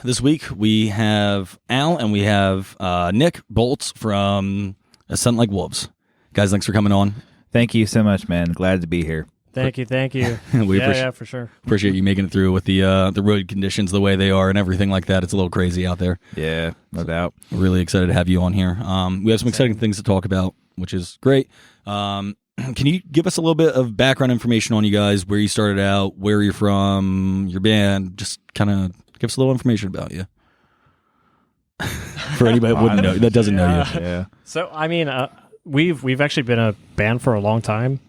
this week we have Al and we have Nick Boltz from Ascent Like Wolves. Guys, thanks for coming on. Thank you so much, man. Glad to be here. Thank you. We yeah, for sure. Appreciate you making it through with the road conditions the way they are and everything like that. It's a little crazy out there. Yeah, no doubt. Really excited to have you on here. We have some exciting things to talk about, which is great. Can you give us a little bit of background information on you guys, where you started out, where you're from, your band? Just kind of give us a little information about you. For anybody that doesn't know you. Yeah. So, I mean, we've actually been a band for a long time,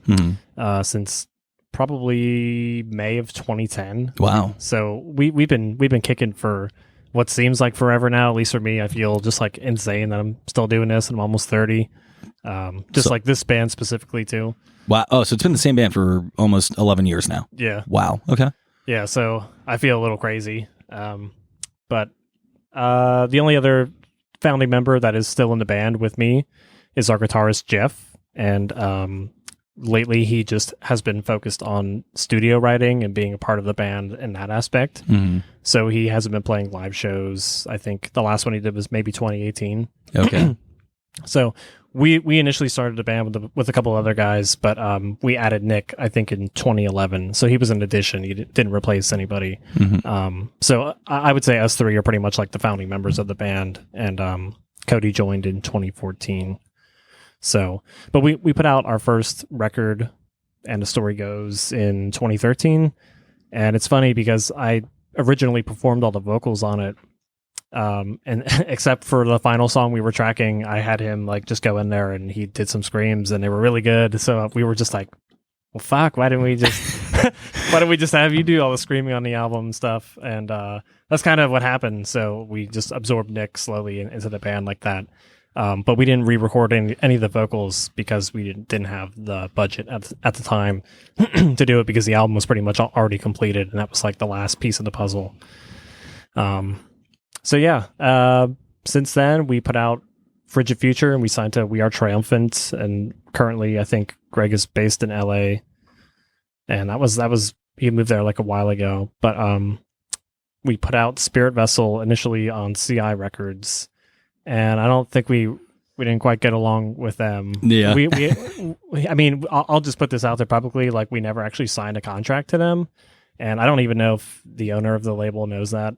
since probably May of 2010. Wow. So we've been kicking for what seems like forever now. At least for me, I feel just like insane that I'm still doing this, and I'm almost 30. Like this band specifically too. Wow. Oh, so it's been the same band for almost 11 years now. Yeah. Wow. Okay. Yeah. So I feel a little crazy. But the only other founding member that is still in the band with me is our guitarist Jeff, and lately he just has been focused on studio writing and being a part of the band in that aspect. Mm-hmm. So he hasn't been playing live shows. I think the last one he did was maybe 2018. Okay. So we initially started a band with a couple other guys, but we added Nick, I think, in 2011. So he was an addition. He didn't replace anybody. Mm-hmm. So I would say us three are pretty much like the founding members of the band, and Cody joined in 2014. So, but we put out our first record, And the Story Goes, in 2013. And it's funny because I originally performed all the vocals on it. And except for the final song we were tracking, I had him like just go in there and he did some screams and they were really good. So we were just like, well, fuck, why didn't we just have you do all the screaming on the album and stuff? And that's kind of what happened. So we just absorbed Nick slowly into the band like that. But we didn't re-record any of the vocals because we didn't have the budget at the time to do it, because the album was pretty much already completed and that was like the last piece of the puzzle. So yeah, since then we put out Frigid Future and we signed to We Are Triumphant, and currently I think Greg is based in LA, and that was he moved there like a while ago. But we put out Spirit Vessel initially on CI Records, and I don't think we didn't quite get along with them. Yeah. I mean, I'll just put this out there publicly, like we never actually signed a contract to them. And I don't even know if the owner of the label knows that.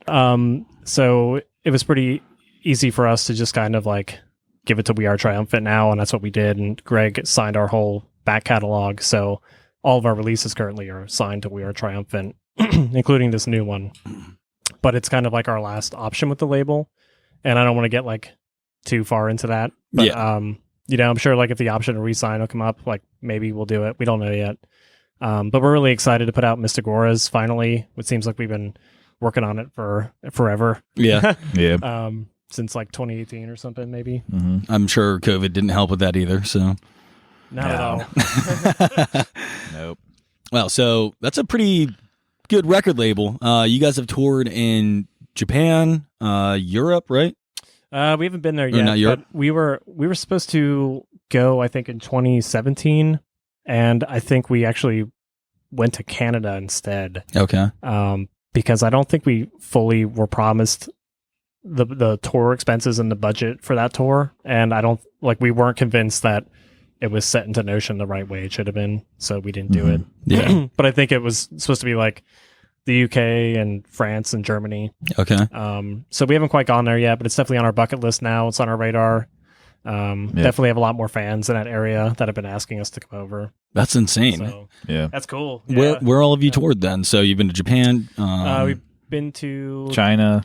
So it was pretty easy for us to just kind of like give it to We Are Triumphant now, and that's what we did. And Greg signed our whole back catalog. So all of our releases currently are signed to We Are Triumphant, including this new one. But it's kind of like our last option with the label. And I don't want to get like too far into that. But, yeah. I'm sure like if the option to re-sign will come up, like maybe we'll do it. We don't know yet. But we're really excited to put out Mystic Auras finally. It seems like we've been working on it for forever. Yeah. Yeah. Since like 2018 or something, maybe. Mm-hmm. I'm sure COVID didn't help with that either. So not at all. Nope. Well, so that's a pretty good record label. You guys have toured in Japan, Europe, right? We haven't been there yet. Not Europe? But we were supposed to go, I think, in 2017. And I think we actually went to Canada instead. Okay. Because I don't think we fully were promised the tour expenses and the budget for that tour. And we weren't convinced that it was set into motion the right way it should have been. So we didn't do it. Yeah. But I think it was supposed to be like the UK and France and Germany. Okay. So we haven't quite gone there yet, but it's definitely on our bucket list now. It's on our radar. Definitely have a lot more fans in that area that have been asking us to come over. That's insane. So, yeah, that's cool. Yeah. Where all of you toured then? So you've been to Japan, we've been to China,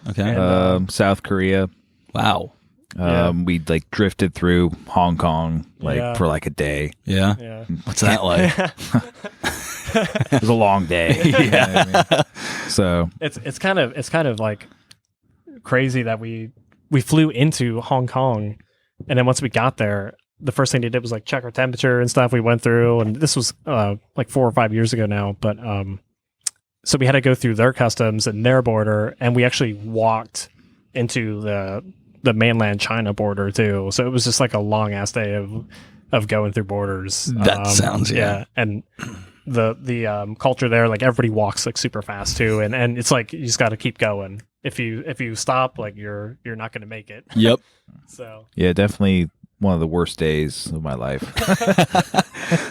okay, and, South Korea. Wow. We like drifted through Hong Kong for like a day. Yeah. What's that like? It was a long day. Yeah. So it's kind of like crazy that we flew into Hong Kong, and then once we got there, the first thing they did was like check our temperature and stuff. We went through, and this was like 4 or 5 years ago now, but so we had to go through their customs and their border, and we actually walked into the mainland China border too. So it was just like a long ass day of going through borders. That sounds and the culture there, like everybody walks like super fast too, and it's like you just got to keep going. if you stop, like you're not going to make it. Yep. So Yeah, definitely one of the worst days of my life.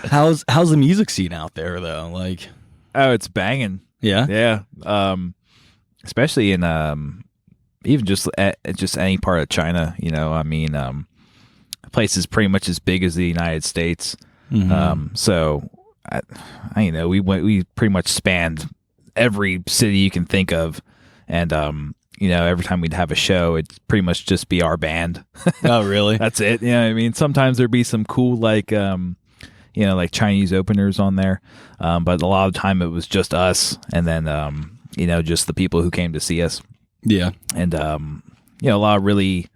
How's the music scene out there though? Like, Oh, it's banging. yeah. Yeah. Especially in even just any part of China, I mean, the place is pretty much as big as the United States. So we pretty much spanned every city you can think of, and every time we'd have a show, it'd pretty much just be our band. Oh, really? That's it. Yeah, I mean, sometimes there'd be some cool like Chinese openers on there, but a lot of the time it was just us, and then just the people who came to see us. Yeah. And a lot of really,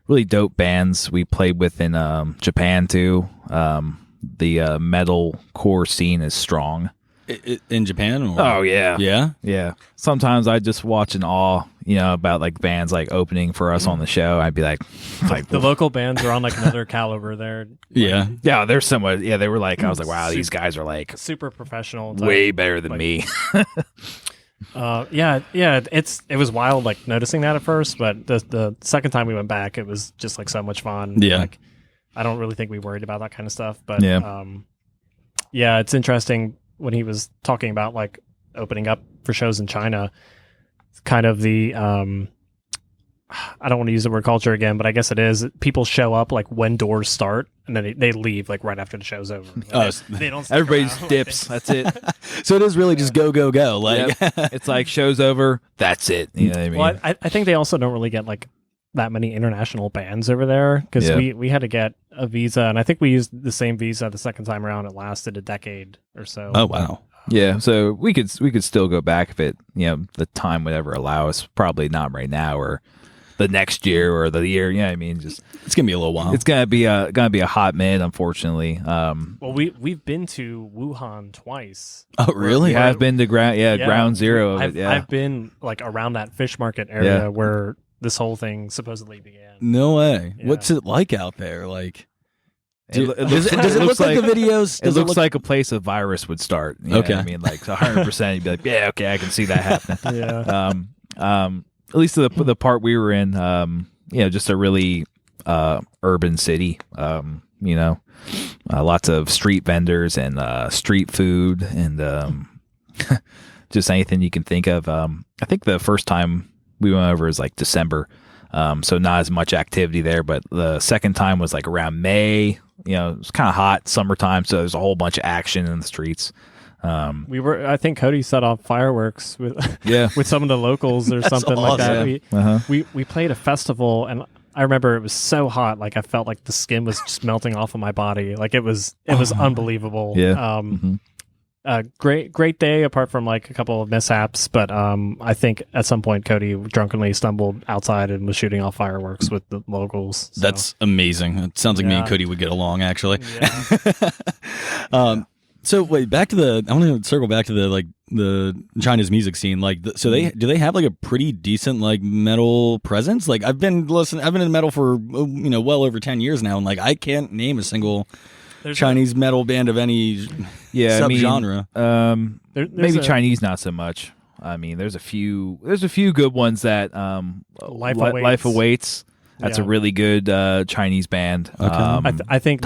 really dope bands we played with in Japan too. The metal core scene is strong. In Japan? Or? Oh yeah, Yeah? Sometimes I just watch in awe, about like bands like opening for us on the show. I'd be like the local bands are on like another caliber there. Yeah. Yeah, they're somewhat. Yeah, they were like, I was like, wow, these guys are like super professional, type, way better than me. It was wild, like noticing that at first, but the second time we went back, it was just like so much fun. Yeah. Like, I don't really think we worried about that kind of stuff, but it's interesting when he was talking about like opening up for shows in China. Kind of the I don't want to use the word culture again, but I guess it is. People show up like when doors start, and then they leave like right after the show's over. Like, they don't. Everybody's around. dips. That's it. So it is really just go, go, go. Like, It's like show's over. That's it. You know what I mean? Well, I think they also don't really get like that many international bands over there because we had to get a visa, and I think we used the same visa the second time around. It lasted a decade or so. oh, wow. Yeah, so we could still go back if it the time would ever allow us. Probably not right now or the next year or the year. Yeah, I mean, just It's going to be a little while. it's gonna be a hot minute, unfortunately. Well, we've been to Wuhan twice. Oh, really? We have been to ground zero of it. Yeah, I've been like around that fish market area where this whole thing supposedly began. No way. Yeah. What's it like out there? Like, does it look like the videos? It Does looks like a place a virus would start. You know Okay. what I mean, like 100%. You'd be like, yeah, okay, I can see that happening. Yeah. At least the part we were in, just a really urban city. Lots of street vendors and street food and just anything you can think of. I think the first time we went over is like December, so not as much activity there. But the second time was like around May. It was kind of hot, summertime, so there's a whole bunch of action in the streets. I think Cody set off fireworks with with some of the locals or something like that. Yeah. We played a festival, and I remember it was so hot, like I felt like the skin was just melting off of my body. Like it was unbelievable. Yeah. Great day apart from like a couple of mishaps, but I think at some point Cody drunkenly stumbled outside and was shooting off fireworks with the locals. So. That's amazing. It sounds like me and Cody would get along, actually. Yeah. So wait, I want to circle back to the China's music scene. Like, do they have like a pretty decent like metal presence? Like, I've been in metal for well over 10 years now, and like I can't name a single Chinese metal band of any subgenre. Maybe Chinese not so much. I mean, there's a few good ones that Life Awaits. That's a really good Chinese band. Okay. I think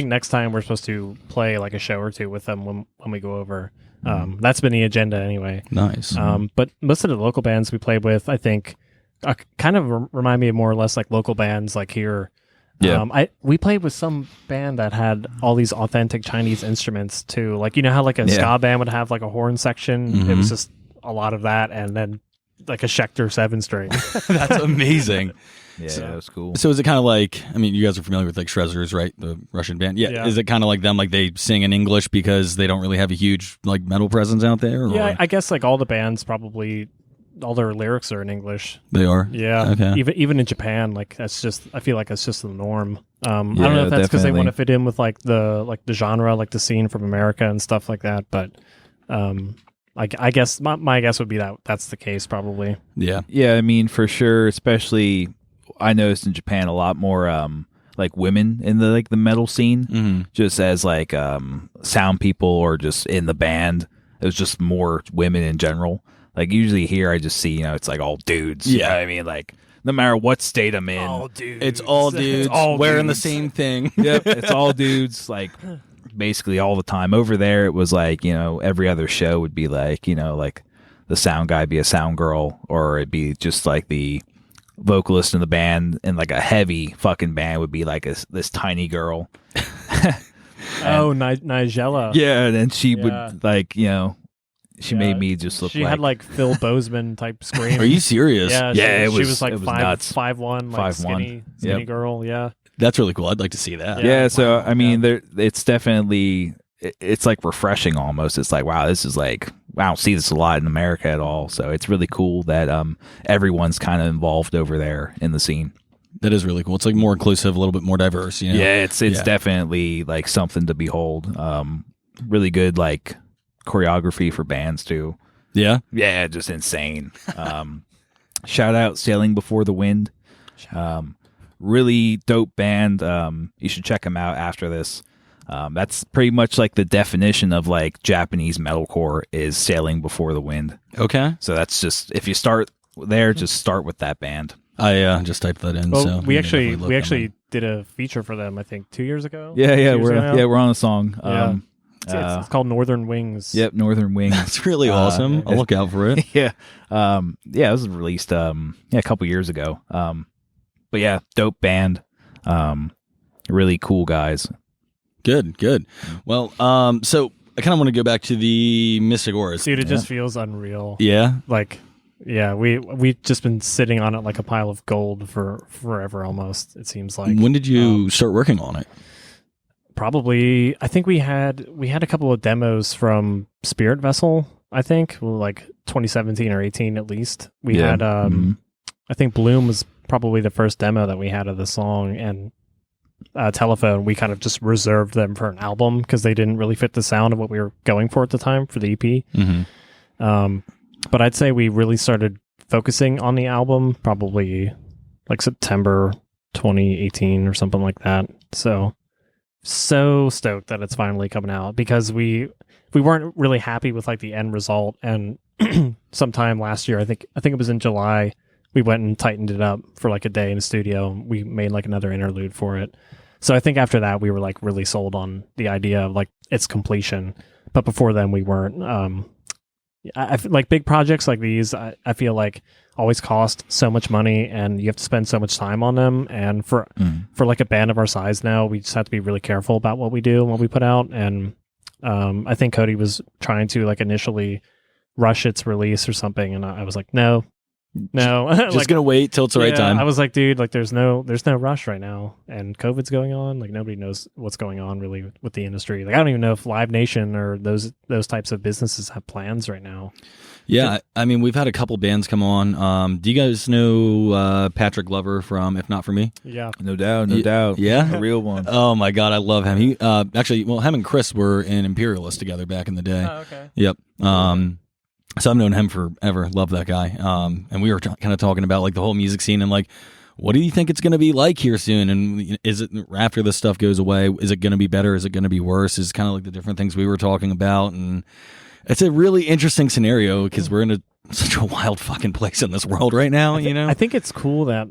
next time we're supposed to play like a show or two with them when we go over. That's been the agenda anyway. Nice. But most of the local bands we played with, I think, kind of remind me of more or less like local bands like here. Yeah. We played with some band that had all these authentic Chinese instruments too. Like, how like a ska band would have like a horn section. Mm-hmm. It was just a lot of that, and then like a Schecter 7-string. That's amazing. Yeah, that was cool. So is it kind of like, I mean, you guys are familiar with like Shrezzers, right? The Russian band. Yeah. Is it kind of like them, like they sing in English because they don't really have a huge like metal presence out there? Or? Yeah, I guess like all the bands probably, all their lyrics are in English. They are? Yeah. Okay. Even in Japan, like I feel like that's just the norm. I don't know if that's because they want to fit in with like the genre, like the scene from America and stuff like that. But I guess my guess would be that that's the case probably. Yeah. Yeah, I mean, for sure, especially I noticed in Japan a lot more like women in the metal scene, just as like sound people or just in the band. It was just more women in general. Like usually here, I just see it's like all dudes. You know what I mean, like no matter what state I'm in, all dudes. It's all dudes wearing the same thing. Yep, it's all dudes. Like basically all the time. Over there, it was like every other show would be like like the sound guy be a sound girl, or it'd be just like the vocalist in the band, and like a heavy fucking band would be like this tiny girl. Nigella. Yeah, and then she would like she made me just look. She like... had like Phil Bozeman type scream. Are you serious? Yeah, yeah. She was like it was nuts. 5'1", like 5'1". skinny girl. Yeah, that's really cool. I'd like to see that. Yeah. So I mean, it's definitely it's like refreshing almost. It's like wow, this is like I don't see this a lot in America at all. So it's really cool that everyone's kind of involved over there in the scene. That is really cool. It's like more inclusive, a little bit more diverse. Yeah, it's definitely like something to behold. Really good like choreography for bands too. Yeah, just insane. Shout out Sailing Before the Wind. Really dope band. You should check them out after this. That's pretty much like the definition of like Japanese metalcore is Sailing Before the Wind. Okay. So that's just if you start there, just start with that band. I just typed that in. Well, so we actually did a feature for them. I think 2 years ago. We're on a song. It's called Northern Wings. Yep, Northern Wings. That's really awesome. I'll look out for it. Yeah. It was released a couple years ago. But yeah, dope band. Really cool guys. Good. Well, so I kind of want to go back to the Mystic Auras. Dude, it just feels unreal. Yeah. Like, yeah, we've just been sitting on it like a pile of gold for forever almost, it seems like. When did you start working on it? Probably, I think we had a couple of demos from Spirit Vessel, I think, like 2017 or 18 at least. We had, I think Bloom was probably the first demo that we had of the song, and Telephone, we kind of just reserved them for an album because they didn't really fit the sound of what we were going for at the time for the EP. Mm-hmm. But I'd say we really started focusing on the album probably like September 2018 or something like that. So stoked that it's finally coming out because we weren't really happy with like the end result. And sometime last year, I think it was in July, we went and tightened it up for like a day in the studio. We made like another interlude for it. So I think after that, we were like really sold on the idea of like its completion. But before then, we weren't. I like big projects like these. I feel like always cost so much money, and you have to spend so much time on them. And for like a band of our size now, we just have to be really careful about what we do and what we put out. And I think Cody was trying to like initially rush its release or something, and I was like, no. Just like, gonna wait till it's the right time. I was like, dude, like there's no rush right now, and COVID's going on. Like nobody knows what's going on really with the industry. Like I don't even know if Live Nation or those types of businesses have plans right now. Yeah, I mean we've had a couple bands come on. Do you guys know Patrick Glover from If Not For Me? Yeah, no doubt. Yeah, a real one. Oh my god, I love him. He actually, him and Chris were in Imperialist together back in the day. Oh, okay. Yep. So I've known him forever. Love that guy. And we were kind of talking about like the whole music scene and like, what do you think it's going to be like here soon? And is it after this stuff goes away? Is it going to be better? Is it going to be worse? Is kind of like the different things we were talking about. And it's a really interesting scenario because we're in such a wild fucking place in this world right now. I think it's cool that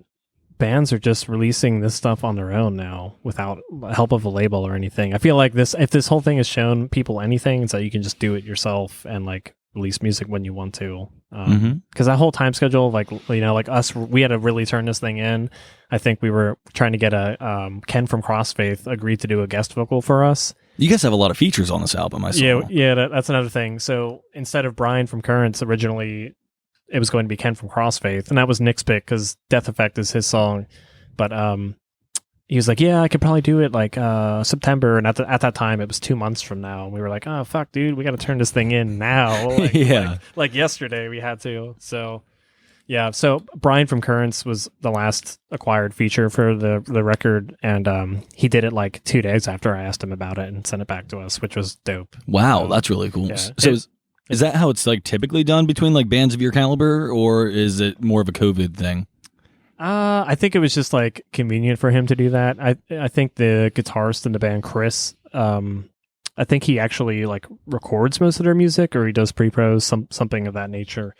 bands are just releasing this stuff on their own now without help of a label or anything. I feel like if this whole thing has shown people anything, it's that you can just do it yourself and like release music when you want to, because that whole time schedule, like like us, we had to really turn this thing in. I think we were trying to get Ken from Crossfaith agreed to do a guest vocal for us. You guys have a lot of features on this album, I saw. Yeah, that's another thing. So instead of Brian from Currents, originally it was going to be Ken from Crossfaith, and that was Nick's pick because Death Effect is his song. But he was like, yeah, I could probably do it like September. And at that time, it was 2 months from now. And we were like, oh, fuck, dude, we got to turn this thing in now. Like yesterday we had to. So, yeah. So Brian from Currents was the last acquired feature for the record. And he did it like 2 days after I asked him about it and sent it back to us, which was dope. Wow, that's really cool. Yeah. So is that how it's like typically done between like bands of your caliber, or is it more of a COVID thing? I think it was just like convenient for him to do that. I think the guitarist in the band, Chris, I think he actually like records most of their music, or he does pre-pros, something of that nature.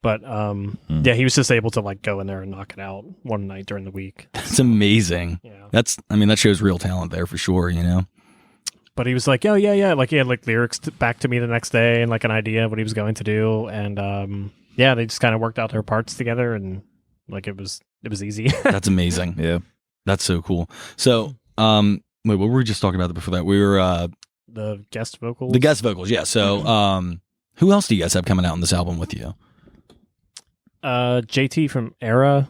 But yeah, he was just able to like go in there and knock it out one night during the week. That's amazing. Yeah. That shows real talent there for sure, you know? But he was like, oh, yeah. Like he had like lyrics back to me the next day and like an idea of what he was going to do. And yeah, they just kind of worked out their parts together, and like it was easy. That's amazing. Yeah. That's so cool. So, wait, what were we just talking about before that? We were, the guest vocals. The guest vocals, yeah. So, who else do you guys have coming out on this album with you? JT from Era,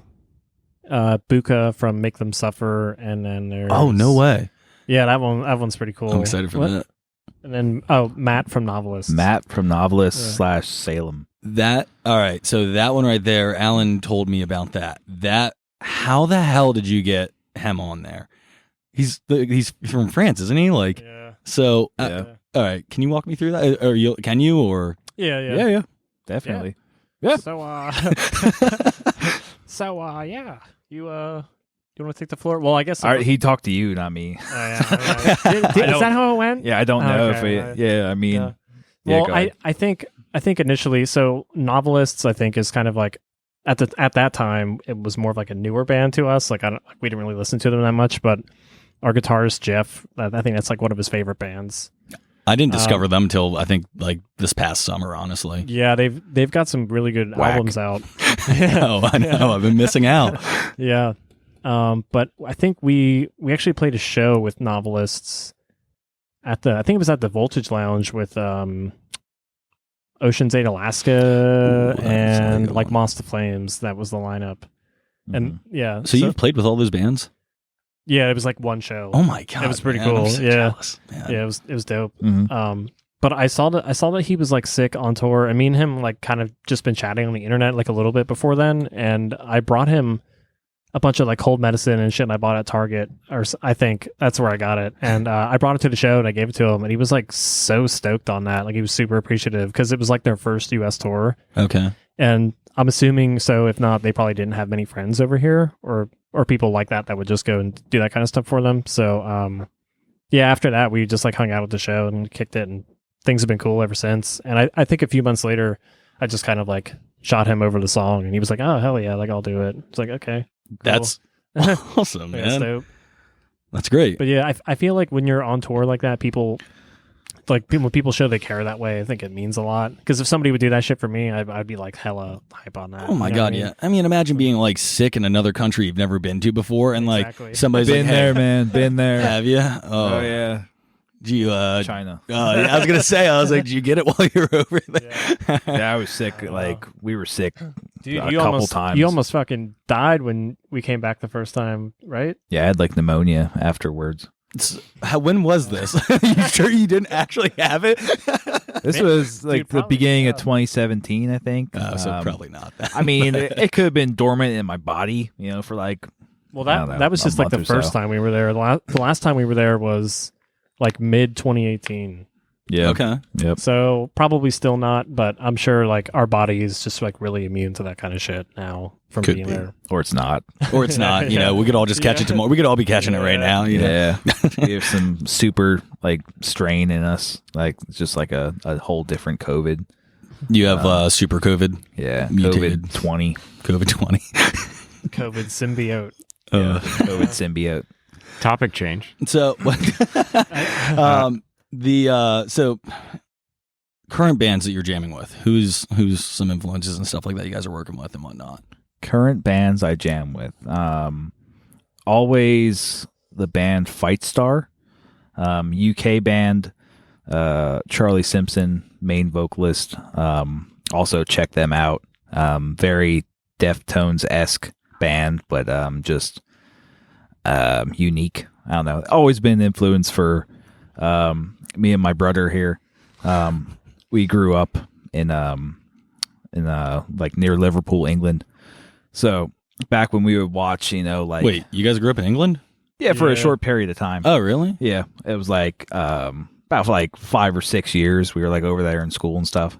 Buka from Make Them Suffer, and then there's Oh, no way. Yeah, that one's pretty cool. I'm excited for that. And then Matt from Novelist. / Salem. That all right. So that one right there, Alan told me about that. How the hell did you get him on there? He's from France, isn't he? Like, Yeah. So, Yeah. all right. Can you walk me through that? Or can you? Or Yeah. Definitely. Yeah. So yeah. You want to take the floor? Well, I guess. All right, he talked to you, not me. Is that how it went? Yeah, I don't know Okay, if I mean. Yeah. Yeah, Well, go ahead. I think initially, so Novelists, I think, is kind of like at that time it was more of like a newer band to us. Like we didn't really listen to them that much, but our guitarist Jeff, I think that's like one of his favorite bands. I didn't discover them till I think like this past summer. Honestly, Yeah, they've got some really good Whack. albums out. Oh, I know. I've been missing out. Yeah. But I think we actually played a show with Novelists I think it was at the Voltage Lounge with Ocean's 8 Alaska Ooh, and like Moss to Flames. That was the lineup. And yeah. So you've played with all those bands? Yeah, it was like one show. Oh my god, It was pretty man, cool. I'm so Yeah. jealous, man. Yeah, it was dope. Mhm. But I saw that he was like sick on tour, and me and him like kind of just been chatting on the internet like a little bit before then, and I brought him a bunch of like cold medicine and shit I bought at Target, or I think that's where I got it. And I brought it to the show and I gave it to him, and he was like so stoked on that. Like he was super appreciative because it was like their first US tour. Okay. And I'm assuming so. If not, they probably didn't have many friends over here or people like that would just go and do that kind of stuff for them. So yeah, after that we just like hung out at the show and kicked it, and things have been cool ever since. And I think a few months later I just kind of like shot him over the song, and he was like, oh hell yeah, like I'll do it. It's like, okay. Cool. That's awesome, Yeah, man. dope. That's great. But yeah, I feel like when you're on tour like that, when people show they care that way, I think it means a lot. Because if somebody would do that shit for me, I'd be like hella hype on that. Oh my You know god, what I mean? yeah. I mean, imagine being like sick in another country you've never been to before, and Exactly. like somebody's Been like, there, hey, man. Been there. have you? Oh yeah, Do you? China. Yeah, I was gonna say. I was like, did you get it while you were over there? Yeah, I was sick. Like we were sick Dude, a you couple almost, times. You almost fucking died when we came back the first time, right? Yeah, I had like pneumonia afterwards. When was this? You sure you didn't actually have it? This was like the probably, beginning yeah. of 2017, I think. So probably not that. I mean, it could have been dormant in my body, for like. Well, I don't know, that was a just like the month or first so. time we were there. The last time we were there was like mid 2018. Yeah. Okay. Yep. So probably still not, but I'm sure like our body is just like really immune to that kind of shit now from Could being be. there. Or it's not. Or it's not. You know, we could all just catch it tomorrow. We could all be catching it right now. You know? Yeah. We have some super like strain in us. Like it's just like a whole different COVID. You have super COVID. Yeah. Mutated. COVID 20. COVID 20. COVID symbiote. Yeah. COVID symbiote. Topic change. So, so current bands that you're jamming with, who's some influences and stuff like that you guys are working with and whatnot. Current bands I jam with. Always the band Fight Star. UK band. Charlie Simpson, main vocalist. Also check them out. Very Deftones-esque band, but just unique. I don't know. Always been an influence for me and my brother here. We grew up in like near Liverpool, England. So back when we would watch, like Wait, you guys grew up in England? yeah, for a Yeah. short period of time. Oh, really? Yeah, it was like about like 5 or 6 years. We were like over there in school and stuff.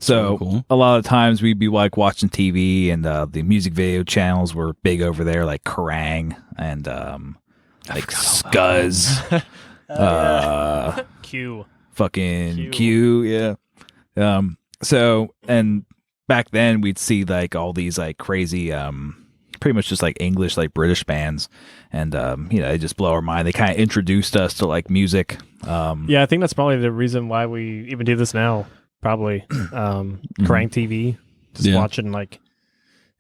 So Cool. a lot of times we'd be like watching TV, and the music video channels were big over there, like Kerrang and like Scuzz. Q. Fucking Q, yeah. So, and back then we'd see like all these like crazy, pretty much just like English, like British bands, and they just blow our mind. They kind of introduced us to like music. Yeah, I think that's probably the reason why we even do this now. Probably Crank TV, just watching like,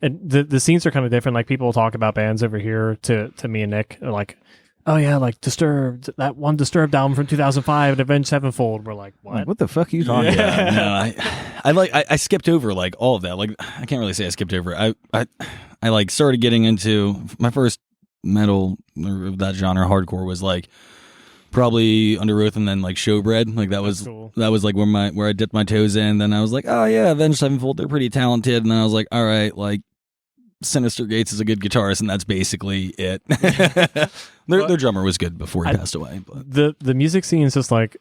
and the scenes are kind of different. Like people talk about bands over here to me and Nick, they're like, oh yeah, like Disturbed, that one Disturbed album from 2005, Avenged Sevenfold. We're like, what? Like, what the fuck are you talking about? No, I skipped over like all of that. Like I can't really say I skipped over. I like started getting into my first metal of that genre, hardcore, was like probably Under Oath and then like Showbread. Like that was cool. That was like where I dipped my toes in. Then I was like, oh yeah, Avenged Sevenfold, they're pretty talented. And then I was like, all right, like Sinister Gates is a good guitarist, and that's basically it. Their drummer was good before he passed away. But the music scene is just like,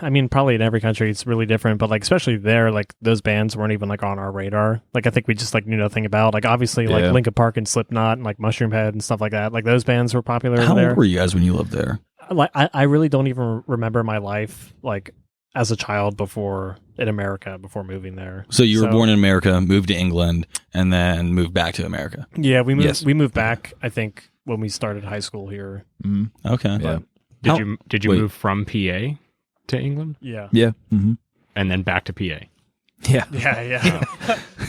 I mean, probably in every country it's really different, but like especially there, like those bands weren't even like on our radar. Like I think we just like knew nothing about. Like obviously like Linkin Park and Slipknot and like Mushroomhead and stuff like that. Like those bands were popular over there. How old were you guys when you lived there? Like I really don't even remember my life like as a child before in America before moving there. So you were born in America, moved to England, and then moved back to America. Yeah, we moved back, I think, when we started high school here. Mm-hmm. Okay. Yeah. Did you move from PA to England? Yeah. Yeah. Mm-hmm. And then back to PA? Yeah. Yeah.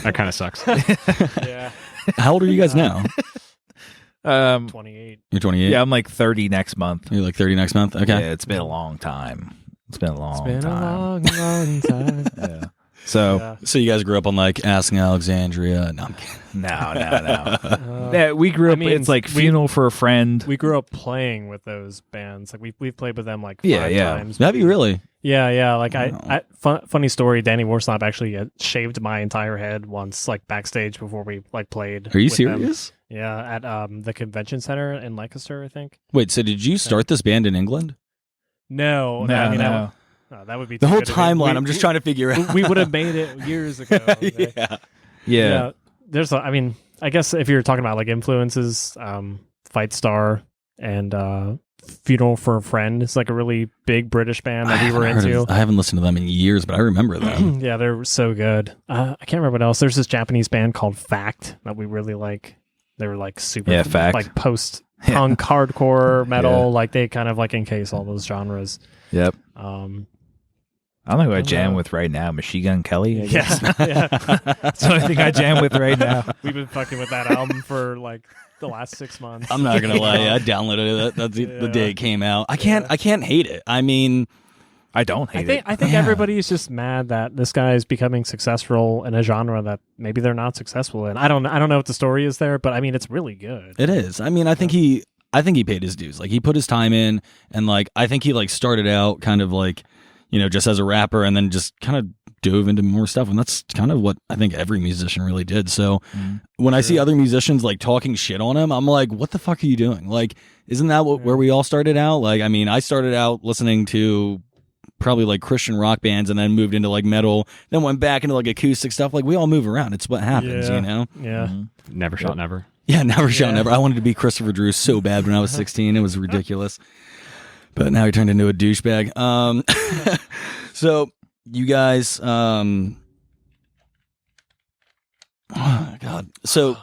That kind of sucks. Yeah. How old are you guys now? 28. You're 28? Yeah, I'm like 30 next month. You're like 30 next month? Okay. Yeah, it's been a long time. It's been a long It's been time. a long time. Yeah. So So you guys grew up on like Asking Alexandria? No, I'm kidding. no. Yeah, we grew up. It's like Funeral for a Friend. We grew up playing with those bands. Like we've played with them like 5 times. Have you really? Yeah. Like funny story. Danny Warslop actually shaved my entire head once, like backstage before we like played. Are you with serious? Them. Yeah, at the convention center in Lancaster, I think. Wait, so did you start this band in England? No. That would be the too whole good. timeline. I'm just trying to figure out. We would have made it years ago. Yeah. There's, I guess if you're talking about like influences, Fight Star and Funeral for a Friend is like a really big British band that we were into. I haven't listened to them in years, but I remember them. Yeah, they're so good. I can't remember what else. There's this Japanese band called Fact that we really like. They were like super Fact. like post-punk hardcore metal. Like they kind of like encase all those genres. Yep. I don't know who I jam with right now. Machine Gun Kelly. I guess. Yeah. That's the only thing I jam with right now. We've been fucking with that album for like the last 6 months. I'm not gonna lie, I downloaded it. That's the day it came out. I can't hate it. I mean, I don't hate it. I think everybody is just mad that this guy is becoming successful in a genre that maybe they're not successful in. I don't know what the story is there, but I mean it's really good. It is. I mean, I think he paid his dues. Like he put his time in, and like I think he like started out kind of like, just as a rapper, and then just kind of dove into more stuff, and that's kind of what I think every musician really did. So when I see other musicians like talking shit on him, I'm like, what the fuck are you doing? Like, isn't that where we all started out? Like, I mean, I started out listening to probably like Christian rock bands, and then moved into like metal, then went back into like acoustic stuff. Like we all move around. It's what happens, Yeah. Yeah. Never shot never. Yeah, never shall never. I wanted to be Christopher Drew so bad when I was 16. It was ridiculous. But now he turned into a douchebag. So you guys, oh God. So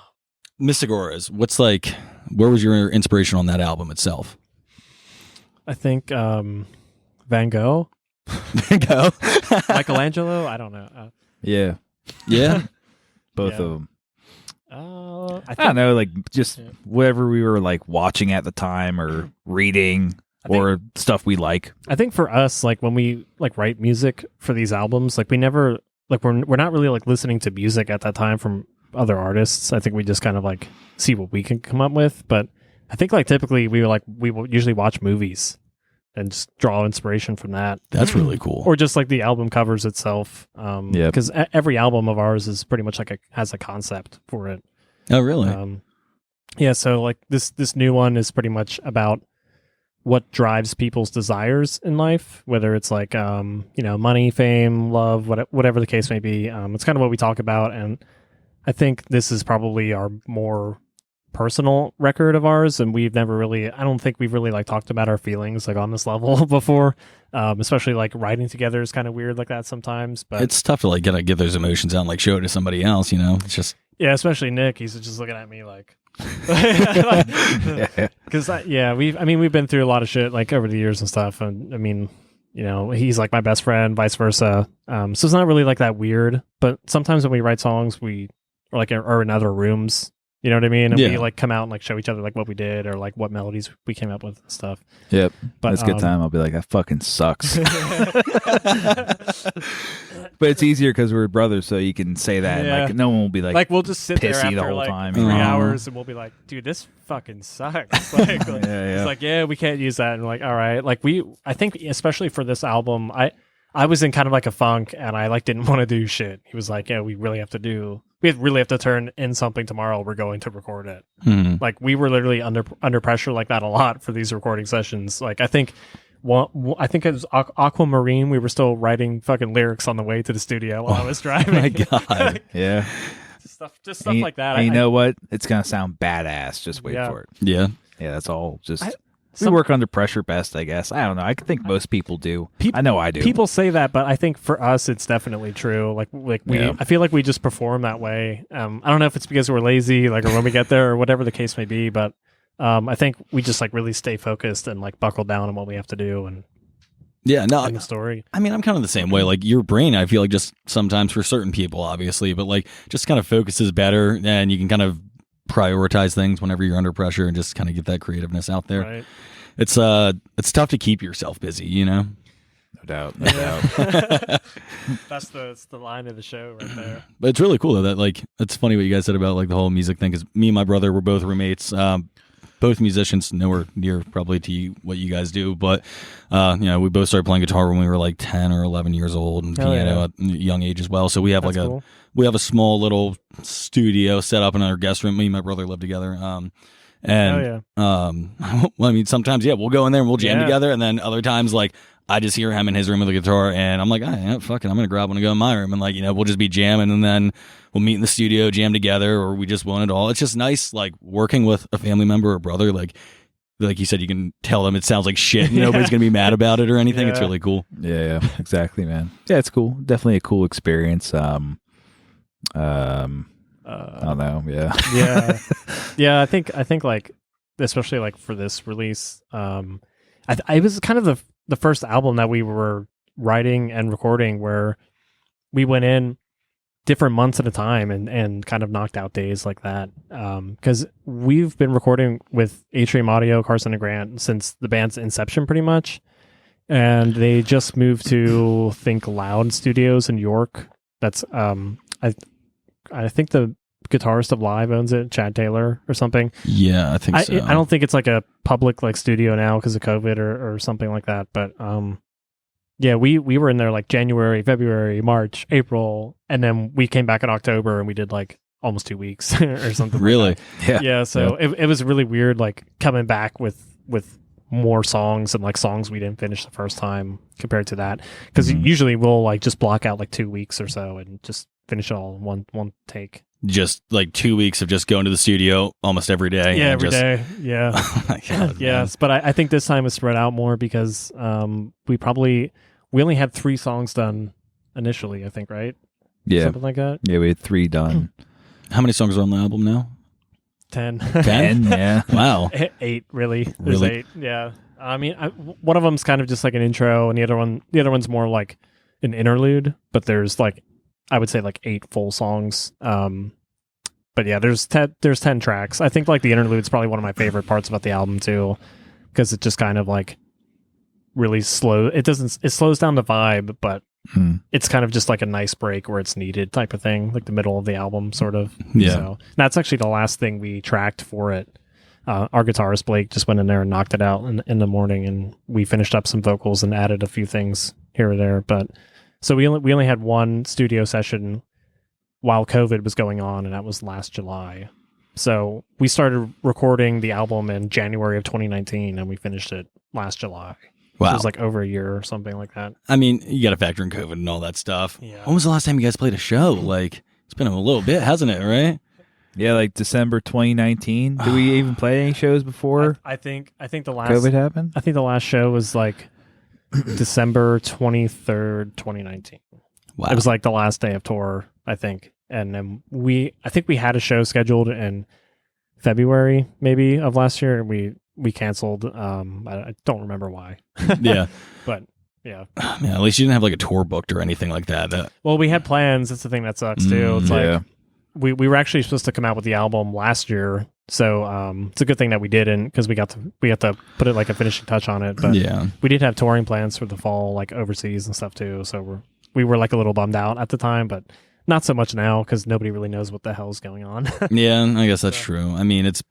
Mystic Auras, where was your inspiration on that album itself? I think Van Gogh, Go. Michelangelo. I don't know. Yeah. Yeah. Both of them. I I don't know, like just whatever we were like watching at the time or reading or stuff we like. I think for us, like when we like write music for these albums, like we never like we're not really like listening to music at that time from other artists. I think we just kind of like see what we can come up with. But I think like typically we will usually watch movies and just draw inspiration from that. That's really cool. Or just like the album covers itself. Yeah. Because every album of ours is pretty much like has a concept for it. Oh, really? Yeah. So like this new one is pretty much about what drives people's desires in life, whether it's like, money, fame, love, whatever the case may be. It's kind of what we talk about. And I think this is probably our more personal record of ours, and we've never really, I don't think we've really like talked about our feelings like on this level before. Especially like writing together is kind of weird like that sometimes, but It's tough to like get those emotions out and like show it to somebody else, you know? It's just yeah, especially Nick, he's just looking at me like, because we've been through a lot of shit like over the years and stuff, and I mean, you know, he's like my best friend, vice versa. So it's not really like that weird, but sometimes when we write songs, we are in other rooms. You know what I mean? And we like come out and like show each other like what we did or like what melodies we came up with and stuff. Yep. But That's a good time. I'll be like, that fucking sucks. But it's easier because we're brothers, so you can say that. Yeah. And, like, no one will be like we'll just sit there pissy after the whole like time. 3 hours and we'll be like, dude, this fucking sucks. Like, it's like, yeah, we can't use that. And we're like, all right. Like I think especially for this album, I was in kind of like a funk and I like didn't want to do shit. He was like, yeah, we really have to turn in something tomorrow. We're going to record it. mm-hmm. Like we were literally under pressure like that a lot for these recording sessions. Like I think it was Aquamarine. We were still writing fucking lyrics on the way to the studio while I was driving. Oh my God. Yeah. Just stuff like that. And you know what? It's going to sound badass. Just wait for it. Yeah. Yeah, that's all. We work under pressure best, I guess. I don't know. I think most people do. I know I do. People say that, but I think for us, it's definitely true. I feel like we just perform that way. I don't know if it's because we're lazy, like, or when we get there, or whatever the case may be. But I think we just like really stay focused and like buckle down on what we have to do and the story. I mean, I'm kind of the same way. Like your brain, I feel like just sometimes for certain people, obviously, but like just kind of focuses better, and you can kind of prioritize things whenever you're under pressure and just kind of get that creativeness out there. Right. It's tough to keep yourself busy, you know? No doubt. That's the line of the show right there. But it's really cool though that like it's funny what you guys said about like the whole music thing, because me and my brother were both roommates, both musicians, nowhere near probably to what you guys do, but you know, we both started playing guitar when we were like 10 or 11 years old, and piano at a young age as well. So we have we have a small little studio set up in our guest room. Me and my brother live together. I mean, sometimes, we'll go in there and we'll jam together. And then other times, like, I just hear him in his room with the guitar and I'm like, fuck it, I'm going to grab one and go in my room. And like, you know, we'll just be jamming and then we'll meet in the studio, jam together, or we just won't at all. It's just nice, like, working with a family member or brother. Like you said, you can tell them it sounds like shit. Nobody's going to be mad about it or anything. It's really cool. Yeah, exactly, man. Yeah, it's cool. Definitely a cool experience. I don't know. Yeah. I think like, especially like for this release, it was kind of the first album that we were writing and recording where we went in different months at a time and kind of knocked out days like that. Because we've been recording with Atrium Audio, Carson and Grant since the band's inception pretty much. And they just moved to Think Loud Studios in York. That's, I think the guitarist of Live owns it, Chad Taylor or something. Yeah, I think so. I don't think it's like a public like studio now because of COVID or something like that. But we were in there like January, February, March, April, and then we came back in October and we did like almost 2 weeks or something. Really? Like that. Yeah. So it was really weird, like coming back with more songs and like songs we didn't finish the first time compared to that, because usually we'll like just block out like 2 weeks or so and just finish it all in one take. Just like 2 weeks of just going to the studio almost every day. Yeah, every day. Yeah. Oh my God, yes, but I think this time was spread out more because we only had 3 songs done initially, I think, right? Yeah. Something like that. Yeah, we had 3 done. How many songs are on the album now? 10. 10? Yeah. Wow. 8, really. There's 8. Yeah. I mean, one of them's kind of just like an intro, and the other one's more like an interlude. But there's like, I would say like 8 full songs. But yeah, there's 10 tracks. I think like the interlude's probably one of my favorite parts about the album too, because it just kind of like really slow. It slows down the vibe, but it's kind of just like a nice break where it's needed type of thing, like the middle of the album sort of. Yeah. So that's actually the last thing we tracked for it. Our guitarist Blake just went in there and knocked it out in the morning, and we finished up some vocals and added a few things here or there. But so we only had one studio session while COVID was going on, and that was last July. So we started recording the album in January of 2019, and we finished it last July. Wow. Which was like over a year or something like that. I mean, you got to factor in COVID and all that stuff. Yeah. When was the last time you guys played a show? Like, it's been a little bit, hasn't it? Right? Yeah, like December 2019. Did we even play any shows before I think the last COVID happened? I think the last show was like December 23rd, 2019. Wow. It was like the last day of tour, I think. And then I think we had a show scheduled in February maybe of last year, and we canceled. I don't remember why. Yeah. But yeah. Man, at least you didn't have like a tour booked or anything like that. Well, we had plans. That's the thing that sucks too. It's yeah. like we were actually supposed to come out with the album last year, so it's a good thing that we didn't, because we got to put it like a finishing touch on it. But Yeah. we did have touring plans for the fall, like overseas and stuff too. So we were like a little bummed out at the time, but not so much now, because nobody really knows what the hell's going on. Yeah, I guess that's true. I mean, it's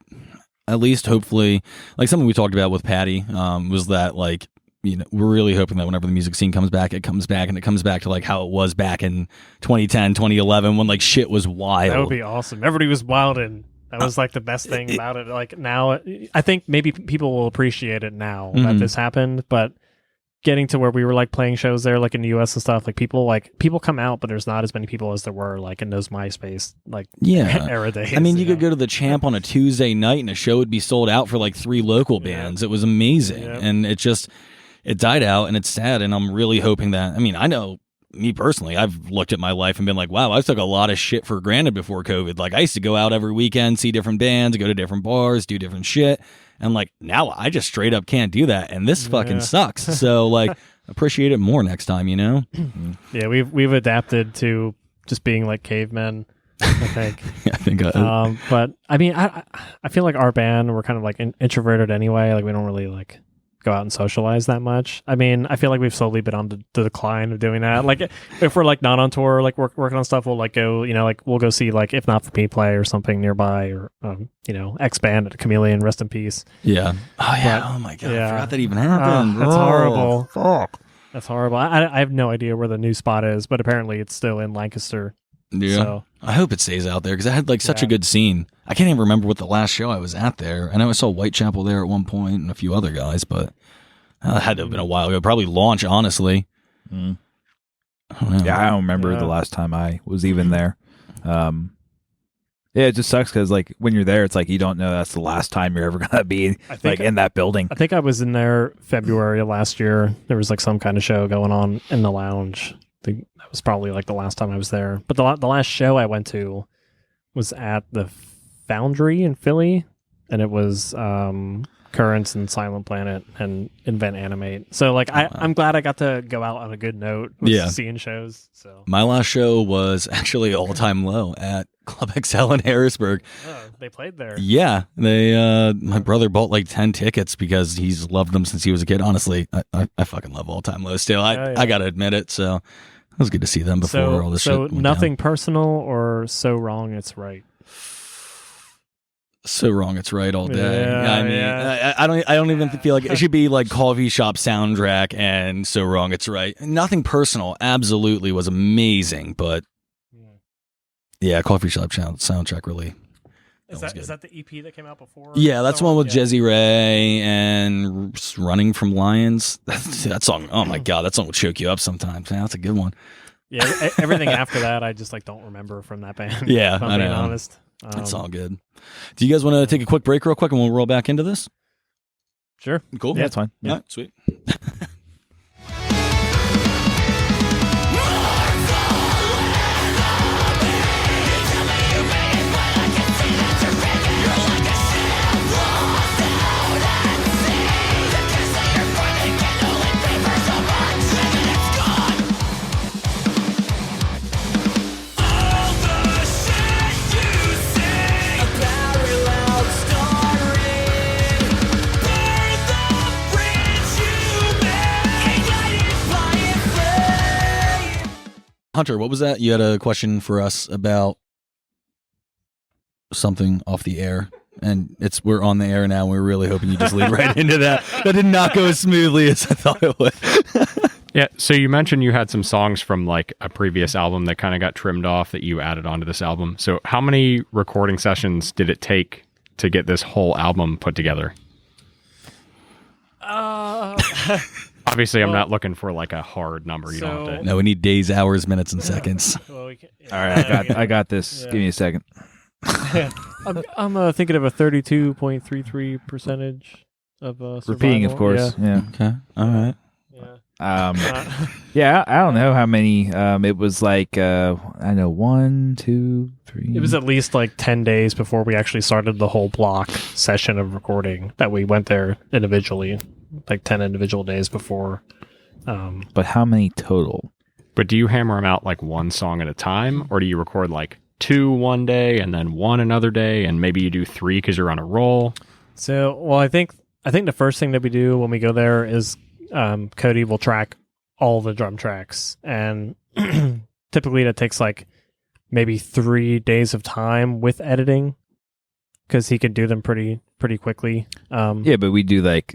at least hopefully, like something we talked about with Patty, was that like, you know, we're really hoping that whenever the music scene comes back, it comes back to like how it was back in 2010, 2011 when like shit was wild. That would be awesome. Everybody was wild, and that was like the best thing about it. Like now, I think maybe people will appreciate it now that this happened, but getting to where we were like playing shows there, like in the US and stuff, like people come out, but there's not as many people as there were like in those MySpace like era days. I mean, you could go to the Champ on a Tuesday night and a show would be sold out for like 3 local bands. It was amazing. And it died out, and it's sad. And I'm really hoping that, I mean, I know me personally, I've looked at my life and been like, wow, I took a lot of shit for granted before COVID. Like I used to go out every weekend, see different bands, go to different bars, do different shit. And like now I just straight up can't do that. And this fucking sucks. So like appreciate it more next time, you know? Yeah, we've adapted to just being like cavemen, I think. I think but I mean, I feel like our band, we're kind of like introverted anyway. Like we don't really like go out and socialize that much. I mean, I feel like we've slowly been on the decline of doing that. Like if we're like not on tour, like working on stuff, we'll like go, you know, like we'll go see like If Not For Me play or something nearby, or you know, X Band at Chameleon, rest in peace. Yeah. Oh yeah. But, oh my god. yeah. I forgot that even happened. That's horrible. Fuck. That's horrible. I have no idea where the new spot is, but apparently it's still in Lancaster. Yeah. So. I hope it stays out there because it had like such a good scene. I can't even remember what the last show I was at there. I know I saw Whitechapel there at one point and a few other guys, but it had to have been a while ago. Probably launch, honestly. Yeah, I don't remember the last time I was even there. Yeah, it just sucks because like when you're there, it's like you don't know that's the last time you're ever gonna be like in that building. I think I was in there February of last year. There was like some kind of show going on in the lounge. I think that was probably like the last time I was there. But the last show I went to was at the Foundry in Philly, and it was Currents and Silent Planet and Invent Animate. So like I'm glad I got to go out on a good note with seeing shows. So my last show was actually All Time Low at Club XL in Harrisburg. Oh, they played there. Yeah, they my brother bought like 10 tickets because he's loved them since he was a kid. Honestly, I fucking love All Time Low still. I gotta admit it. So it was good to see them before all this shit went nothing down. personal or so wrong it's right. So wrong it's right all day. I mean, I don't even feel like it should be like coffee shop soundtrack and So Wrong It's Right. Nothing personal. Absolutely was amazing, but yeah, coffee shop soundtrack really. Is that the EP that came out before? Yeah, that's the one with Jezzy Ray and Running from Lions. That song. Oh my god, that song will choke you up sometimes. Man, that's a good one. Yeah, everything after that, I just like don't remember from that band. Yeah, if I'm I know. being honest. That's all good. Do you guys want to take a quick break real quick and we'll roll back into this? Sure. Cool. Yeah, it's fine. Yeah. All right, sweet. Hunter, what was that? You had a question for us about something off the air, and we're on the air now. And we're really hoping you just lead right into that. That did not go as smoothly as I thought it would. Yeah, so you mentioned you had some songs from like a previous album that kind of got trimmed off that you added onto this album. So how many recording sessions did it take to get this whole album put together? Obviously, I'm not looking for like a hard number. You don't have to. No, we need days, hours, minutes, and seconds. Well, All right, I got this. Yeah. Give me a second. I'm thinking of a 32.33 percentage of Repeating, of survival. course. Yeah. Okay. All right. Yeah. Yeah, I don't know how many. It was like I know 1, 2, 3. It was at least like 10 days before we actually started the whole block session of recording that we went there individually, like 10 individual days before. But how many total? But do you hammer them out like one song at a time, or do you record like 2 one day and then 1 another day, and maybe you do 3 because you're on a roll? So, well, I think the first thing that we do when we go there is Cody will track all the drum tracks, and typically that takes like maybe 3 days of time with editing because he can do them pretty quickly. Yeah, but we do like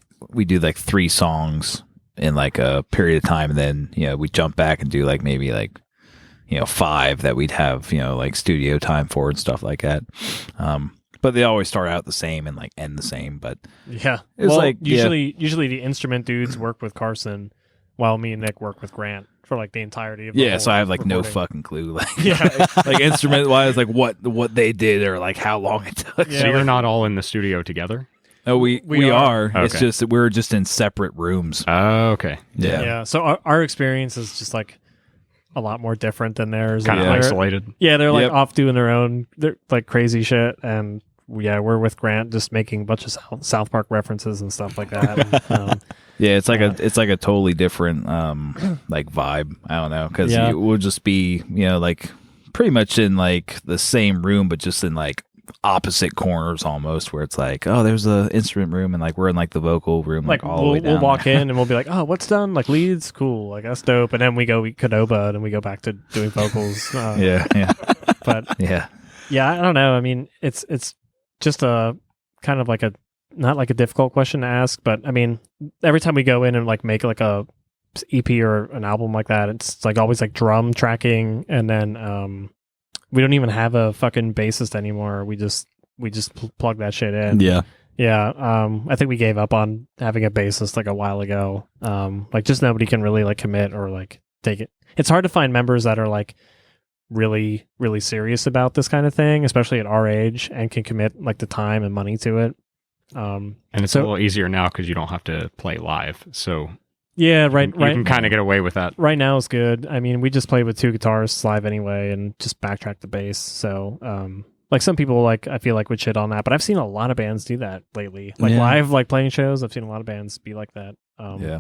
3 songs in like a period of time, and then we jump back and do like maybe like 5 that we'd have like studio time for and stuff like that. But they always start out the same and like end the same. But yeah, it's like usually the instrument dudes work with Carson while me and Nick work with Grant for like the entirety of the whole so I have like no recording. fucking clue, like Yeah. like instrument wise, like what they did or like how long it took. Yeah, So you're not all in the studio together? Oh, we are. It's Okay. just that we're just in separate rooms. Oh, okay. Yeah. So our experience is just like a lot more different than theirs. Kind of They're- isolated. Yeah, they're like Yep. off doing their own, they're like crazy shit, and we're with Grant just making a bunch of South Park references and stuff like that. Yeah, it's like a totally different like vibe. I don't know, because Yeah. we'll just be like pretty much in like the same room, but just in like opposite corners almost, where it's like, oh, there's the instrument room, and like we're in like the vocal room, like all the way down. we'll walk in and we'll be like, oh, what's done? Like leads, cool, like that's dope. And then we Cadoba, and then we go back to doing vocals. Yeah, But yeah. yeah, I don't know. I mean, it's just a kind of like a not like a difficult question to ask, but I mean, every time we go in and like make like a EP or an album like that, it's like always like drum tracking, and then we don't even have a fucking bassist anymore. We just plug that shit in. Yeah. Yeah. I think we gave up on having a bassist like a while ago. Like just nobody can really like commit or like take it. It's hard to find members that are like really, really serious about this kind of thing, especially at our age, and can commit like the time and money to it. And it's So- a little easier now because you don't have to play live. So Yeah, right. you can kind of get away with that. Right now is good. I mean, we just play with 2 guitarists live anyway, and just backtrack the bass. So, like some people like I feel like would shit on that, but I've seen a lot of bands do that lately. Like Yeah. live, like playing shows. I've seen a lot of bands be like that. Yeah.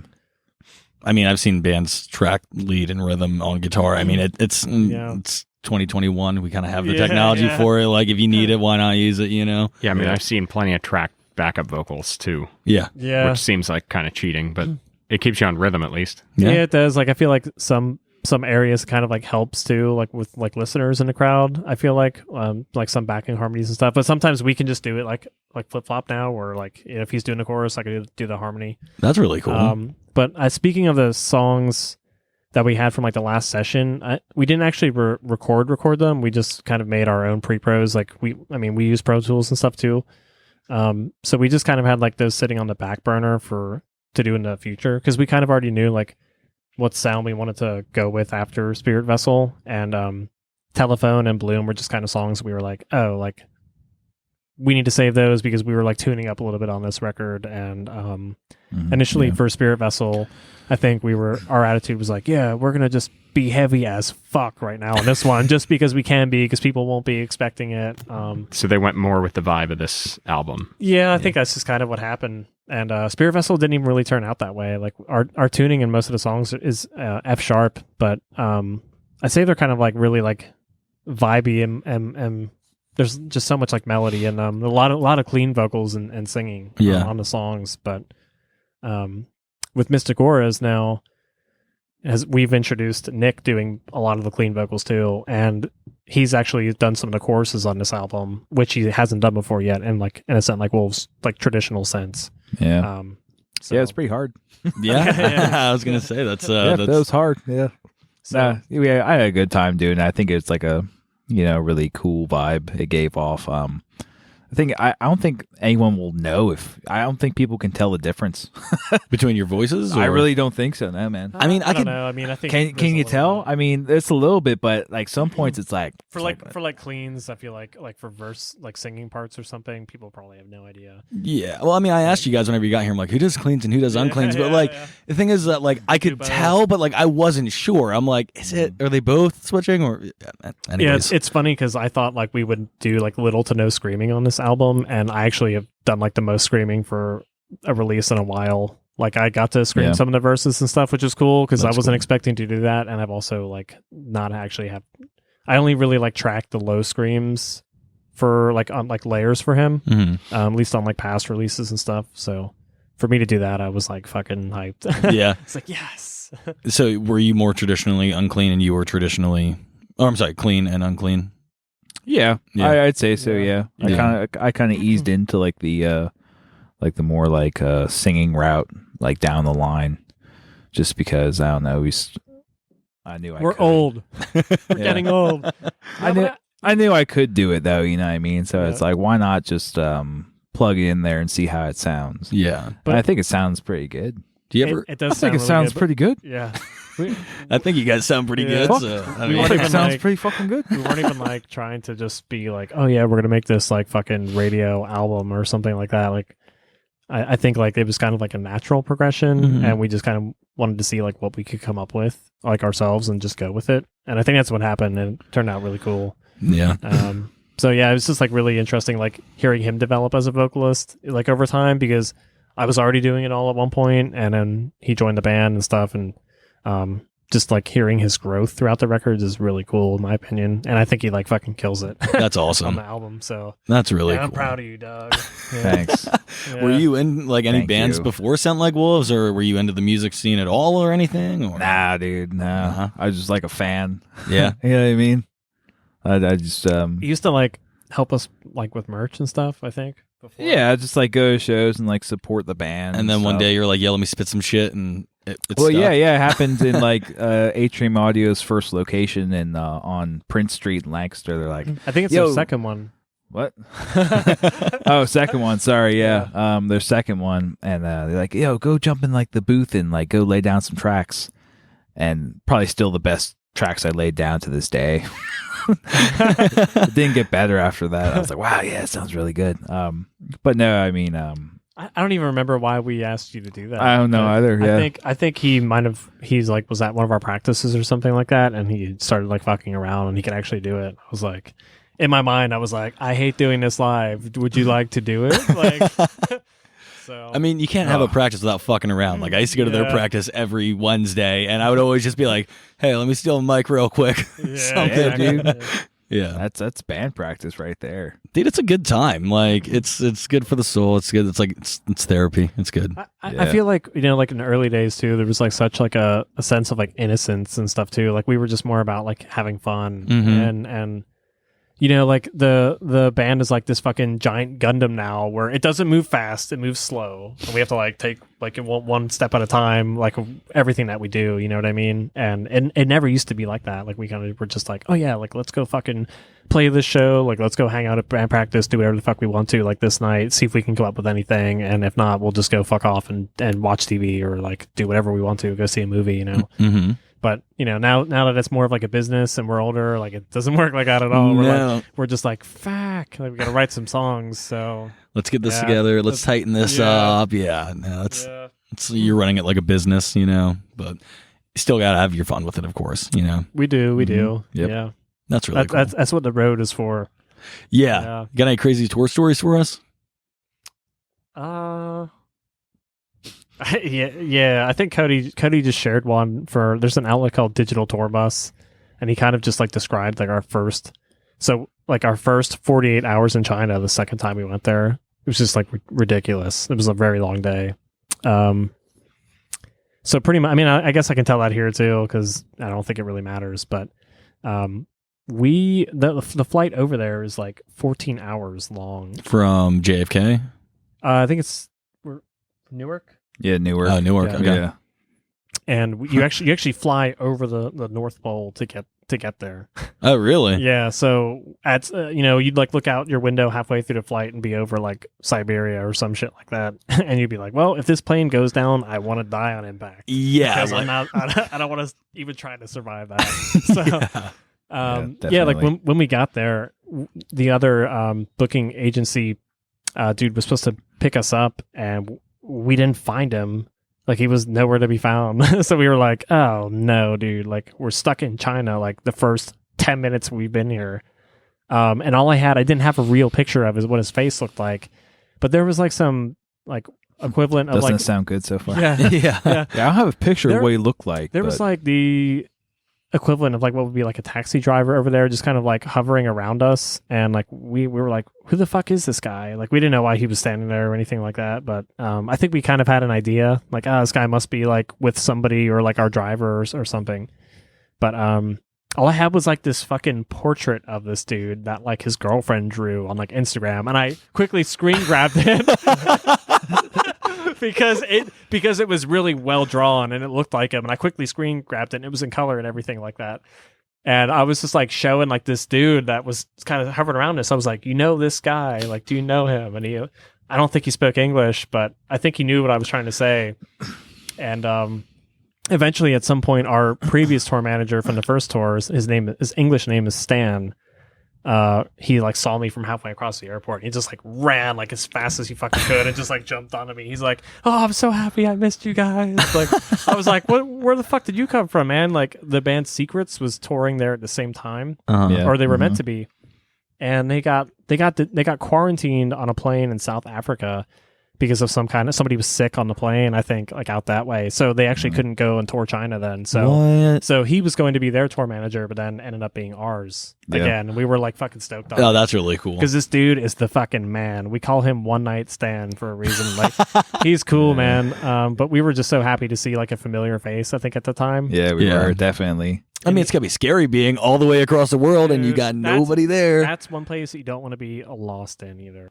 I mean, I've seen bands track lead and rhythm on guitar. I mean, it's Yeah. 2021. We kind of have the Yeah, technology yeah. for it. Like, if you need it, why not use it? Yeah, I mean, Yeah. I've seen plenty of track backup vocals too, Yeah. Yeah, which seems like kind of cheating, but it keeps you on rhythm at least. yeah, Yeah. it does. Like I feel like some areas kind of like helps too, like with like listeners in the crowd. I feel like some backing harmonies and stuff. But sometimes we can just do it like flip flop now, or like if he's doing the chorus, I could do the harmony. That's really cool. But speaking of the songs that we had from like the last session, we didn't actually record them. We just kind of made our own pre-pros. Like we use Pro Tools and stuff too. So we just kind of had like those sitting on the back burner to do in the future, because we kind of already knew like what sound we wanted to go with after Spirit Vessel, and Telephone and Bloom were just kind of songs we were like, oh, like we need to save those because we were like tuning up a little bit on this record. And initially for Spirit Vessel, I think our attitude was like, yeah, we're gonna just be heavy as fuck right now on this one, just because we can be, because people won't be expecting it. So they went more with the vibe of this album. Yeah, I think that's just kind of what happened. And Spirit Vessel didn't even really turn out that way. Like our tuning in most of the songs is F sharp, but I'd say they're kind of like really like vibey, and there's just so much like melody in them. A lot of clean vocals and singing on the songs. But with Mystic Auras now, as we've introduced Nick doing a lot of the clean vocals too, and he's actually done some of the choruses on this album, which he hasn't done before yet, in like in a sense like Wolf's like traditional sense. Yeah. So, Yeah, it's pretty hard. Yeah. I was gonna say that's That was hard. Yeah. So Yeah, I had a good time doing it. I think it's like a really cool vibe it gave off. I don't think anyone will know I don't think people can tell the difference. Between your voices? I or- really don't think so, no, man. I mean, I don't could- know. I mean, I think Can there's a you little tell? bit. I mean, it's a little bit, but like some points, it's like For like cleans, I feel like for verse like singing parts or something, people probably have no idea. Yeah. Well, I mean, I asked you guys whenever you got here, I'm like, who does cleans and who does uncleans? But yeah, like, yeah. the thing is that like I could both. tell, but like I wasn't sure. I'm like, are they both switching or? Yeah, anyways. Yeah, it's funny because I thought like we would do like little to no screaming on this album, and I actually have done like the most screaming for a release in a while. Like I got to scream Yeah. some of the verses and stuff, which is cool because I That's wasn't cool. expecting to do that, and I've also like not actually have. I only really like track the low screams for like on like layers for him, Mhm. at least on like past releases and stuff. So for me to do that, I was like fucking hyped. Yeah. It's like yes. So were you more traditionally unclean and you were traditionally, oh, I'm sorry, clean and unclean? yeah, Yeah. I'd say so. Yeah, Yeah. I kind of eased into like the more like singing route, like down the line, just because I don't know. I knew I We're could. old. We're Yeah. getting old. I knew I could do it though. You know what I mean? So it's Yeah. like, why not just plug it in there and see how it sounds? Yeah. But I think it sounds pretty good. Do you ever? It does I think it sound sounds really good, pretty good. but- Yeah. We, I think you guys sound pretty Yeah. good. Fuck. So, I We mean, I weren't think it even sounds like- pretty fucking good. we weren't even like trying to just be like, oh yeah, we're gonna make this like fucking radio album or something like that. Like, I think like it was kind of like a natural progression, Mhm. and we just kind of wanted to see like what we could come up with like ourselves and just go with it. And I think that's what happened, and it turned out really cool. yeah. So yeah, it was just like really interesting, like hearing him develop as a vocalist, like over time, because I was already doing it all at one point, and then he joined the band and stuff, and just like hearing his growth throughout the records is really cool in my opinion, and I think he like fucking kills it That's on awesome. the album. So That's really yeah, cool. I'm proud of you, Doug. Yeah. Thanks. Yeah. Were you in like any Thank bands you. before Scent Like Wolves, or were you into the music scene at all, or anything? Or? Nah, dude. No, Uh-huh. I was just like a fan. Yeah. You know what I mean? I just He used to like help us like with merch and stuff, I think. Before. yeah, just like go to shows and like support the band. And then one stuff. day you're like, yeah, let me spit some shit, and it's Well, stuck. yeah, it happened in like Atrium Audio's first location in on Prince Street in Lancaster. They're like, I think it's Yo. their second one. what? Oh, second one. Sorry, yeah. Their second one, and they're like, yo, go jump in like the booth and like go lay down some tracks, and probably still the best tracks I laid down to this day. It didn't get better after that. I was like, wow, yeah, it sounds really good. But no, I mean, I don't even remember why we asked you to do that. I don't know But either. Yeah. I think he might have. He's like was at one of our practices or something like that, and he started like fucking around, and he could actually do it. I was like, in my mind, I was like, I hate doing this live. Would you like to do it? Like, so I mean, you can't have a practice without fucking around. Like I used to go to their Yeah. practice every Wednesday, and I would always just be like, "Hey, let me steal a mic real quick." yeah, something, exactly. dude. Yeah, That's band practice right there. dude, it's a good time. Like it's good for the soul. It's good. It's like it's therapy. It's good. I Yeah. feel like like in the early days too, there was like such like a sense of like innocence and stuff too. Like we were just more about like having fun Mhm. and like the band is like this fucking giant Gundam now where it doesn't move fast, it moves slow, and we have to like take like one step at a time, like everything that we do. You know what I mean? And it never used to be like that. Like we kind of were just like, oh yeah, like let's go fucking play this show, like let's go hang out at band practice, do whatever the fuck we want to, like this night, see if we can come up with anything, and if not, we'll just go fuck off and watch TV or like do whatever we want to, go see a movie, you know. Mm-hmm. But now that it's more of like a business and we're older, like it doesn't work like that at all. No. We're just like fuck, like we gotta write some songs. So Let's get this Yeah. together. Let's tighten this Yeah. up. Yeah, no, it's you're running it like a business, but you still gotta have your fun with it, of course. we do. Yep. Yeah, That's really cool. that's what the road is for. Yeah. Yeah. Got any crazy tour stories for us? Yeah. I think Cody just shared one for. There's an outlet called Digital Tour Bus, and he kind of just like described like our first 48 hours in China. The second time we went there, it was just like ridiculous. It was a very long day. So pretty much, I mean, I guess I can tell that here too because I don't think it really matters. But the flight over there is like 14 hours long. From JFK? I think it's Newark. Yeah, Newark. Oh, Newark. Yeah. Okay. Yeah. And you actually fly over the North Pole to get to get there. Oh, really? Yeah, so at you'd like look out your window halfway through the flight and be over like Siberia or some shit like that, and you'd be like, "Well, if this plane goes down, I want to die on impact." Yeah. Because like- I don't want to even try to survive that. So, Yeah, like definitely. when we got there, the other booking agency dude was supposed to pick us up, and we didn't find him. Like, he was nowhere to be found. So we were like, oh no, dude, like we're stuck in China like the first 10 minutes we've been here. And all I didn't have a real picture of is what his face looked like, but there was like some like equivalent of Doesn't like sound good so far. yeah, yeah. yeah. I don't have a picture There- of what he looked like. There was but- like the equivalent of like what would be like a taxi driver over there, just kind of like hovering around us, and like we were like, who the fuck is this guy? Like, we didn't know why he was standing there or anything like that, but I think we kind of had an idea, like, this guy must be like with somebody or like our driver or something. But all I had was like this fucking portrait of this dude that like his girlfriend drew on like Instagram, and I quickly screen grabbed it. because it was really well drawn and it looked like him, and I quickly screen grabbed it, and it was in color and everything like that. And I was just like showing like this dude that was kind of hovering around us. I was like, this guy? Like, do you know him? And I don't think he spoke English, but I think he knew what I was trying to say. And eventually, at some point, our previous tour manager from the first tours, his English name is Stan. He like saw me from halfway across the airport, and he just like ran like as fast as he fucking could and just like jumped onto me. He's like, "Oh, I'm so happy I missed you guys." Like, I was like, where the fuck did you come from, man? Like, the band Secrets was touring there at the same time, Yeah. or they were meant to be, and they got quarantined on a plane in South Africa because of somebody was sick on the plane, I think, like out that way. So they actually couldn't go and tour China then. So What? so he was going to be their tour manager, but then ended up being ours Yeah. again. And we were like fucking stoked on Oh, it. that's really cool. Because this dude is the fucking man. We call him One Night Stand for a reason. Like, he's cool, man. But we were just so happy to see like a familiar face, I think, at the time. Yeah, we Yeah. were definitely. I mean, it's gotta be scary being all the way across the world and you Dude, got that's- nobody there. That's one place that you don't want to be lost in either.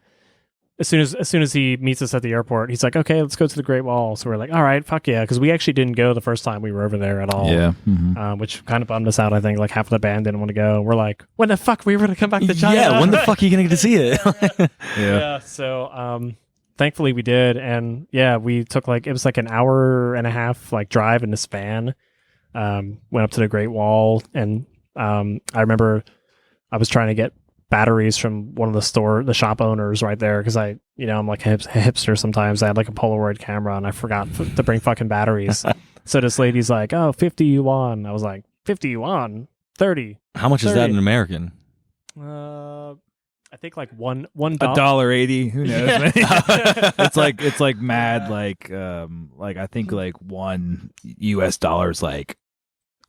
As soon as he meets us at the airport, he's like, "Okay, let's go to the Great Wall." So we're like, "All right, fuck yeah," because we actually didn't go the first time we were over there at all. Yeah. Which kind of bummed us out. I think like half of the band didn't want to go. We're like, "When the fuck we were going to come back to China?" Yeah, when the fuck are you gonna get to see it? Yeah. So thankfully we did, and yeah, we took it was like an hour and a half like drive in this van. Went up to the Great Wall, and I remember I was trying to get batteries from one of the shop owners right there, because I'm like a hipster sometimes. I had like a Polaroid camera and I forgot to bring fucking batteries. So this lady's like, "Oh, 50 yuan." I was like, 50 yuan? 30. How much is that 30. in American? I think like one $1.80. Who knows? Yeah. man? it's like mad like I think like $1 US like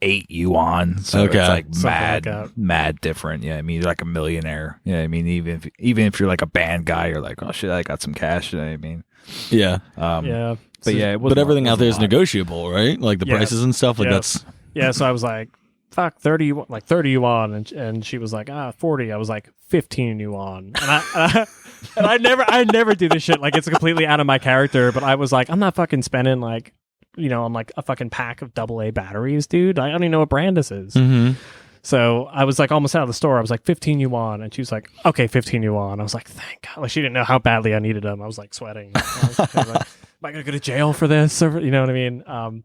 8 yuan. So Okay. it's like Something like that. mad different. Yeah, I mean, you're like a millionaire. Yeah, I mean, even if you're like a band guy, you're like, oh shit, I got some cash. You know what I mean? Yeah. Yeah. But yeah, But everything out there is negotiable, right? Like the Yes. prices and stuff. Like Yes. that's Yeah, so I was like, fuck, 30 yuan, and she was like, 40. I was like, 15 yuan. And I never do this shit. Like, it's completely out of my character, but I was like, I'm not fucking spending like, on like a fucking pack of AA batteries, dude. I don't even know what brand this is. mm-hmm. So I was like almost out of the store. I was like, 15 yuan. And she was like, okay, 15 yuan. I was like, thank God. Like, she didn't know how badly I needed them. I was like sweating. I was like, am I going to go to jail for this? Or, you know what I mean?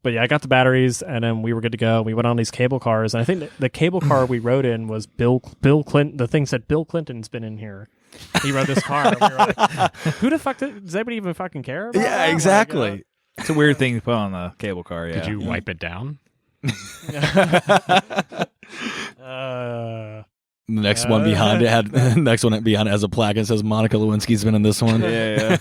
But yeah, I got the batteries, and then we were good to go. We went on these cable cars, and I think the cable car we rode in was Bill Clinton. The thing said, Bill Clinton's been in here. He rode this car. And we were like, who the fuck does anybody even fucking care about Yeah, that? exactly. Like, It's a weird thing to put on a cable car. Yeah. Did you wipe it down? The next one behind it had next one behind it has a plaque and says Monica Lewinsky's been in this one. Yeah.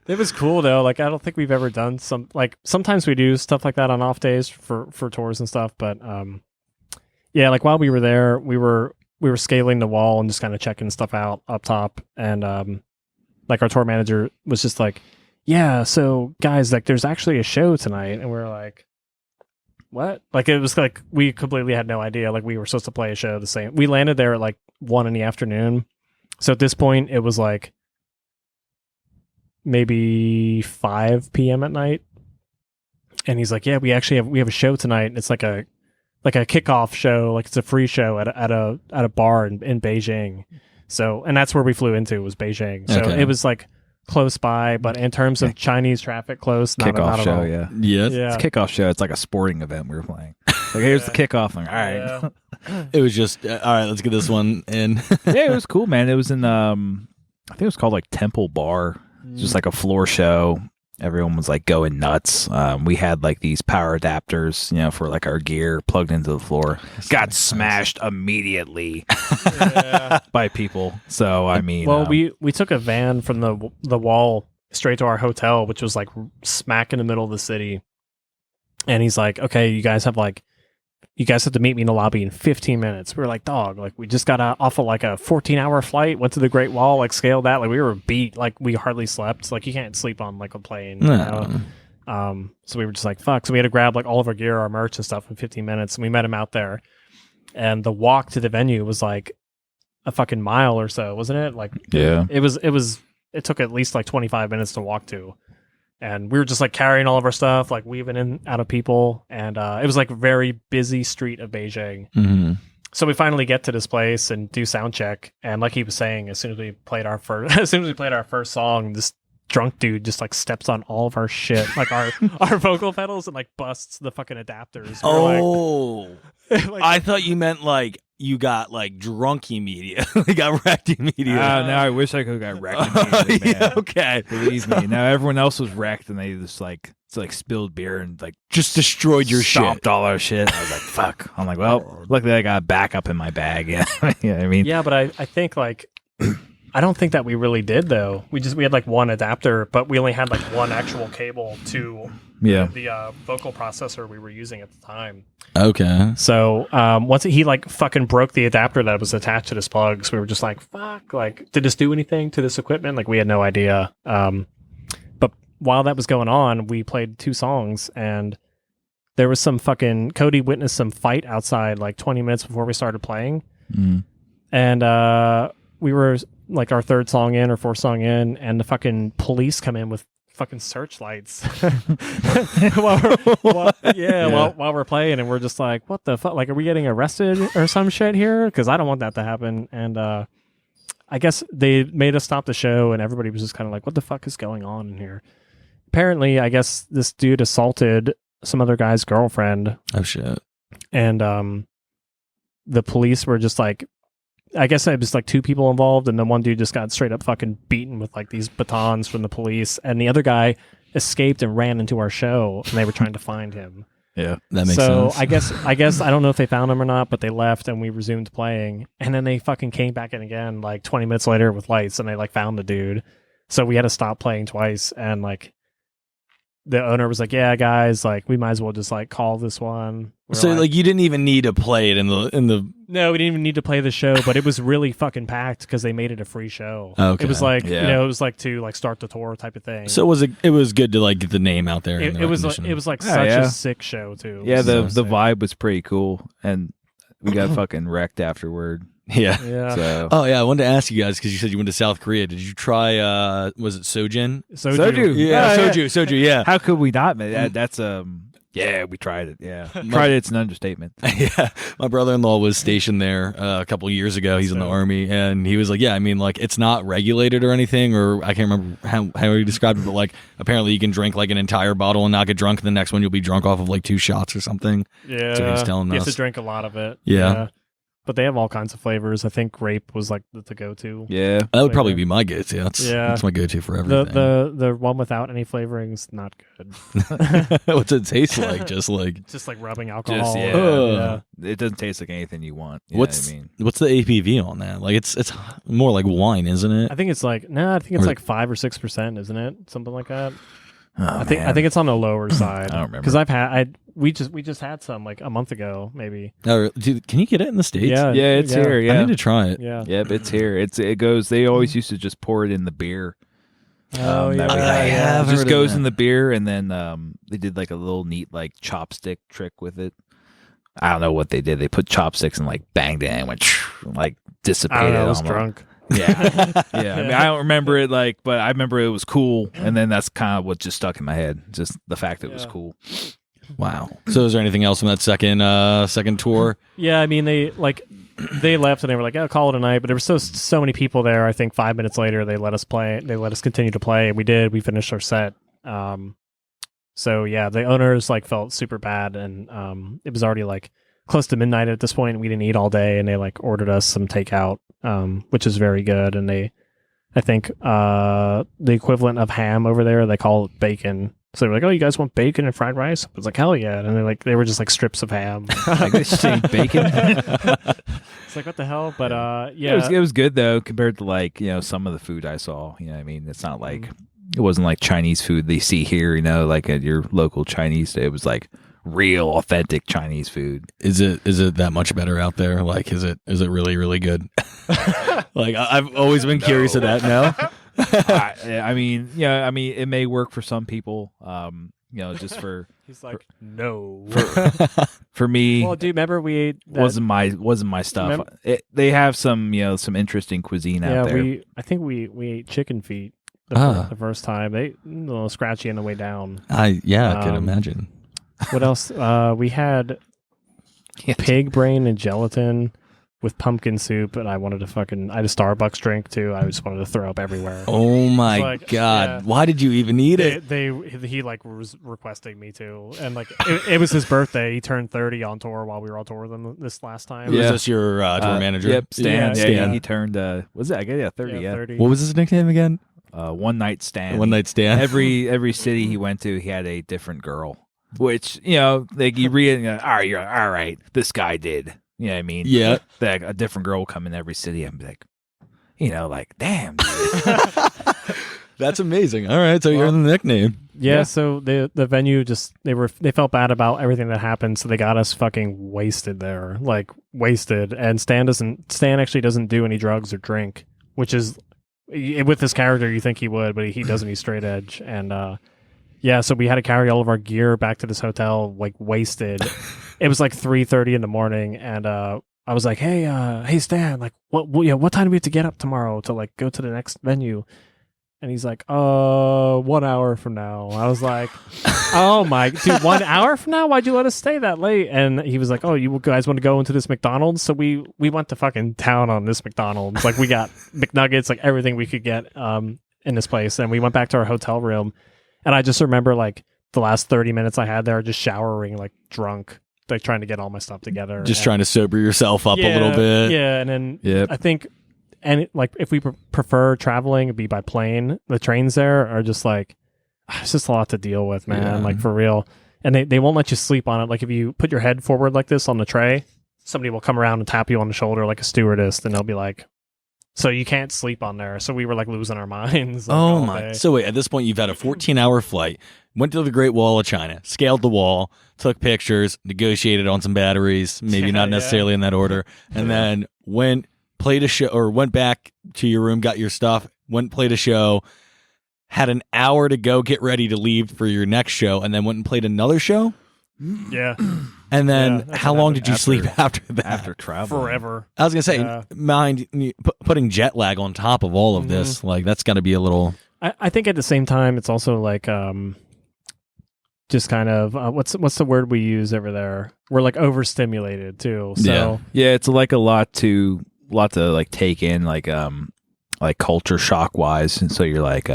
It was cool though. Like, I don't think we've ever done sometimes we do stuff like that on off days for tours and stuff. But yeah, like while we were there, we were scaling the wall and just kind of checking stuff out up top. And like our tour manager was just like, "Yeah, so guys, like there's actually a show tonight," and we were like, "What?" Like, it was like we completely had no idea. Like, we were supposed to play a show the same. We landed there at like 1 PM. So at this point, it was like maybe 5 PM at night. And he's like, "Yeah, we have a show tonight. It's like a like a kickoff show, like it's a free show at a bar in Beijing. So, and that's where we flew into, was Beijing. So Okay. it was like close by, but in terms of Chinese traffic, close, not Kickoff at show, all. yeah. Yeah. It's a kickoff show. It's like a sporting event we were playing. Like, here's the kickoff. I'm like, all right. It was just all right. Let's get this one in. Yeah, it was cool, man. It was in I think it was called like Temple Bar. Just like a floor show. Everyone was like going nuts. We had like these power adapters, for like our gear plugged into the floor. Got smashed immediately by people. So I mean, Well, we took a van from the wall straight to our hotel, which was like smack in the middle of the city. And he's like, "Okay, you guys have to meet me in the lobby in 15 minutes." We were like, "Dog, like we just got off of like a 14-hour flight, went to the Great Wall, like scaled that, like we were beat, like we hardly slept. Like you can't sleep on like a plane." No. So we were just like, "Fuck!" So we had to grab like all of our gear, our merch and stuff in 15 minutes. And we met him out there, and the walk to the venue was like a fucking mile or so, wasn't it? Like, yeah, it took at least like 25 minutes to walk to. And we were just like carrying all of our stuff, like weaving in out of people. And it was like a very busy street of Beijing. Mm-hmm. So we finally get to this place and do sound check. And like he was saying, as soon as we played our first song, this drunk dude just like steps on all of our shit, like our vocal pedals, and like busts the fucking adapters. Like, I thought you meant like you got like drunk immediately, got wrecked immediately. Now I wish I could have got wrecked immediately, man. Yeah, okay. Believe me. Now everyone else was wrecked, and they just like spilled beer and like Just destroyed your stomped shit. all our shit. I was like, fuck. I'm like, well, luckily I got backup in my bag. Yeah, I mean, yeah, but I think like I don't think that we really did though. We had like one adapter, but we only had like one actual cable to the vocal processor we were using at the time. Okay. So once he like fucking broke the adapter that was attached to this plugs, we were just like, fuck, like did this do anything to this equipment? Like we had no idea. But while that was going on, we played 2 songs, and there was some fucking Cody witnessed some fight outside like 20 minutes before we started playing. And we were like our 3rd song in or 4th song in, and the fucking police come in with fucking searchlights while we're playing, and we're just like, what the fuck, like are we getting arrested or some shit here? Because I don't want that to happen. And I guess they made us stop the show, and everybody was just kind of like, what the fuck is going on in here? Apparently, I guess this dude assaulted some other guy's girlfriend. Oh shit. And the police were just like, I guess it was like 2 people involved, and then one dude just got straight up fucking beaten with like these batons from the police, and the other guy escaped and ran into our show, and they were trying to find him. Yeah, that makes sense. So I guess I don't know if they found him or not, but they left, and we resumed playing, and then they fucking came back in again like 20 minutes later with lights, and they like found the dude. So we had to stop playing twice, and like the owner was like, "Yeah, guys, like we might as well just like call this one." So like you didn't even need to play it in the. No, we didn't even need to play the show, but it was really fucking packed because they made it a free show. Okay. It was like Yeah. it was like to like start the tour type of thing. So it was good to like get the name out there. and the it was recognition. like Oh, such yeah. a sick show too. yeah. The So sick. vibe was pretty cool, and we got fucking wrecked afterward. yeah. Yeah. So Oh yeah, I wanted to ask you guys because you said you went to South Korea. Did you try? Was it Sojin? Soju. Yeah, Oh, yeah. Soju. Yeah. how could we not, man? That's yeah, we tried it. Yeah, tried it. It's an understatement. Yeah, my brother-in-law was stationed there a couple of years ago. He's in the army, and he was like, "Yeah, I mean, like it's not regulated or anything, or I can't remember how he described it, but like apparently you can drink like an entire bottle and not get drunk, and the next one you'll be drunk off of like 2 shots or something." Yeah, That's what he was telling you have us. to drink a lot of it. Yeah. But they have all kinds of flavors. I think grape was like the go-to. Yeah, That would probably be my go-to. That's my go-to for everything. The one without any flavorings, not good. What's it taste like? Just Just like rubbing alcohol. just yeah. It doesn't taste like anything you want. You know what's what I mean? what's the APV on that? Like it's more like wine, isn't it? I think it's like I think it's like 5 or 6%, isn't it? Something like that. Oh, I think it's on the lower side. I don't remember. Because we just had some like a month ago maybe. Dude, can you get it in the States? Yeah, Yeah, it's here. I Yeah, need to try it. Yeah. Yep, it's here. It goes. They always used to just pour it in the beer. Oh that yeah. we I had. have It just heard of goes that. in the beer, and then they did like a little neat like chopstick trick with it. I don't know what they did. They put chopsticks and like banged it and went like I dissipated. don't know. I was on them. drunk. Yeah, yeah. I mean, I don't remember it like, but I remember it was cool, and then that's kind of what just stuck in my head. Just the fact that it was Yeah. cool. Wow. So is there anything else on that second tour? Yeah, I mean they left and they were like, "Oh, call it a night." But there were so many people there. I think 5 minutes later they let us play. They let us continue to play, and we did. We finished our set. So yeah, the owners like felt super bad, and it was already like close to midnight at this point. And we didn't eat all day, and they like ordered us some takeout, which is very good. And I think the equivalent of ham over there, they call it bacon. So they're like, "Oh, you guys want bacon and fried rice?" I was like, "Hell yeah!" And they were just like strips of ham. Like this shit bacon. It's like, what the hell? But yeah, it was good though compared to like some of the food I saw. You know what I mean? It's not like it wasn't like Chinese food they see here. Like at your local Chinese. It was like real authentic Chinese food. Is it that much better out there? Like, is it really, really good? Like, I've always been curious of that. No. I mean, it may work for some people. Just for he's like, no. For me, well, do you remember we ate that, wasn't my stuff. They have some some interesting cuisine out there. I think we ate chicken feet the first time. They a little scratchy on the way down. I can imagine. What else? We had pig brain and gelatin with pumpkin soup, and I had a Starbucks drink too. I just wanted to throw up everywhere. Oh my god! Yeah. Why did you even eat it? He like was requesting me to, and like it was his birthday. He turned 30 on tour while we were on tour with him this last time. Yeah. Was this your tour manager? Yep, Stan. Yeah. He turned. Was it? I guess 30. Yeah, 30. What was his nickname again? One night stand. One night stand. Every city he went to, he had a different girl. Which like you read, and you're all right. This guy did. You know what I mean? Yeah. Like a different girl will come in every city and be like, like, damn. That's amazing. All right, so you're in the nickname. Yeah, so the venue they felt bad about everything that happened, so they got us fucking wasted there. Like wasted. And Stan actually doesn't do any drugs or drink, which is with his character you think he would, but he doesn't. He's straight edge. And yeah, so we had to carry all of our gear back to this hotel, like wasted. It was like 3:30 in the morning, and I was like, "Hey, Stan, like, what time do we have to get up tomorrow to like go to the next venue?" And he's like, 1 hour from now." I was like, "Oh my, dude, 1 hour from now? Why'd you let us stay that late?" And he was like, "Oh, you guys want to go into this McDonald's?" So we went to fucking town on this McDonald's. Like we got McNuggets, like everything we could get in this place, and we went back to our hotel room. And I just remember like the last 30 minutes I had there, just showering, like drunk, like trying to get all my stuff together. Just trying to sober yourself up a little bit. Yeah. And then I think, like if we prefer traveling, it'd be by plane. The trains there are just like, it's just a lot to deal with, man. Like for real. And they won't let you sleep on it. Like if you put your head forward like this on the tray, somebody will come around and tap you on the shoulder like a stewardess. And they'll be like, so you can't sleep on there. So we were like losing our minds. Like, oh my! Day. So wait, at this point you've had a 14-hour flight, went to the Great Wall of China, scaled the wall, took pictures, negotiated on some batteries, maybe not necessarily in that order, and then went back to your room, got your stuff, played a show, had an hour to go get ready to leave for your next show, and then went and played another show. Yeah. And then how long did you sleep after that? After travel? Forever. I was going to say, putting jet lag on top of all of this, like that's got to be a little... I think at the same time, it's also like just kind of, what's the word we use over there? We're like overstimulated too. So yeah, it's like a lot to like take in, like culture shock wise. And so you're like,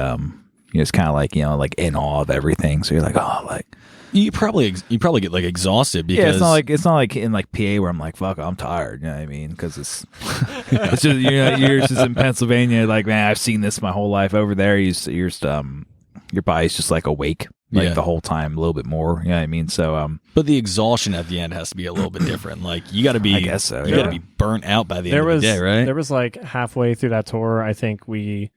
it's kind of like, like in awe of everything. So you're like, oh, like... You probably get like exhausted because it's not like in like PA where I'm like, fuck, I'm tired. You know what I mean? Because it's just you're just in Pennsylvania. Like, man, I've seen this my whole life. Over there, you're just, your body's just like awake like the whole time, a little bit more. You know what I mean? So but the exhaustion at the end has to be a little bit different. Like you got to be, I guess so. You got to be burnt out by the end of the day, right? There was like halfway through that tour, I think we.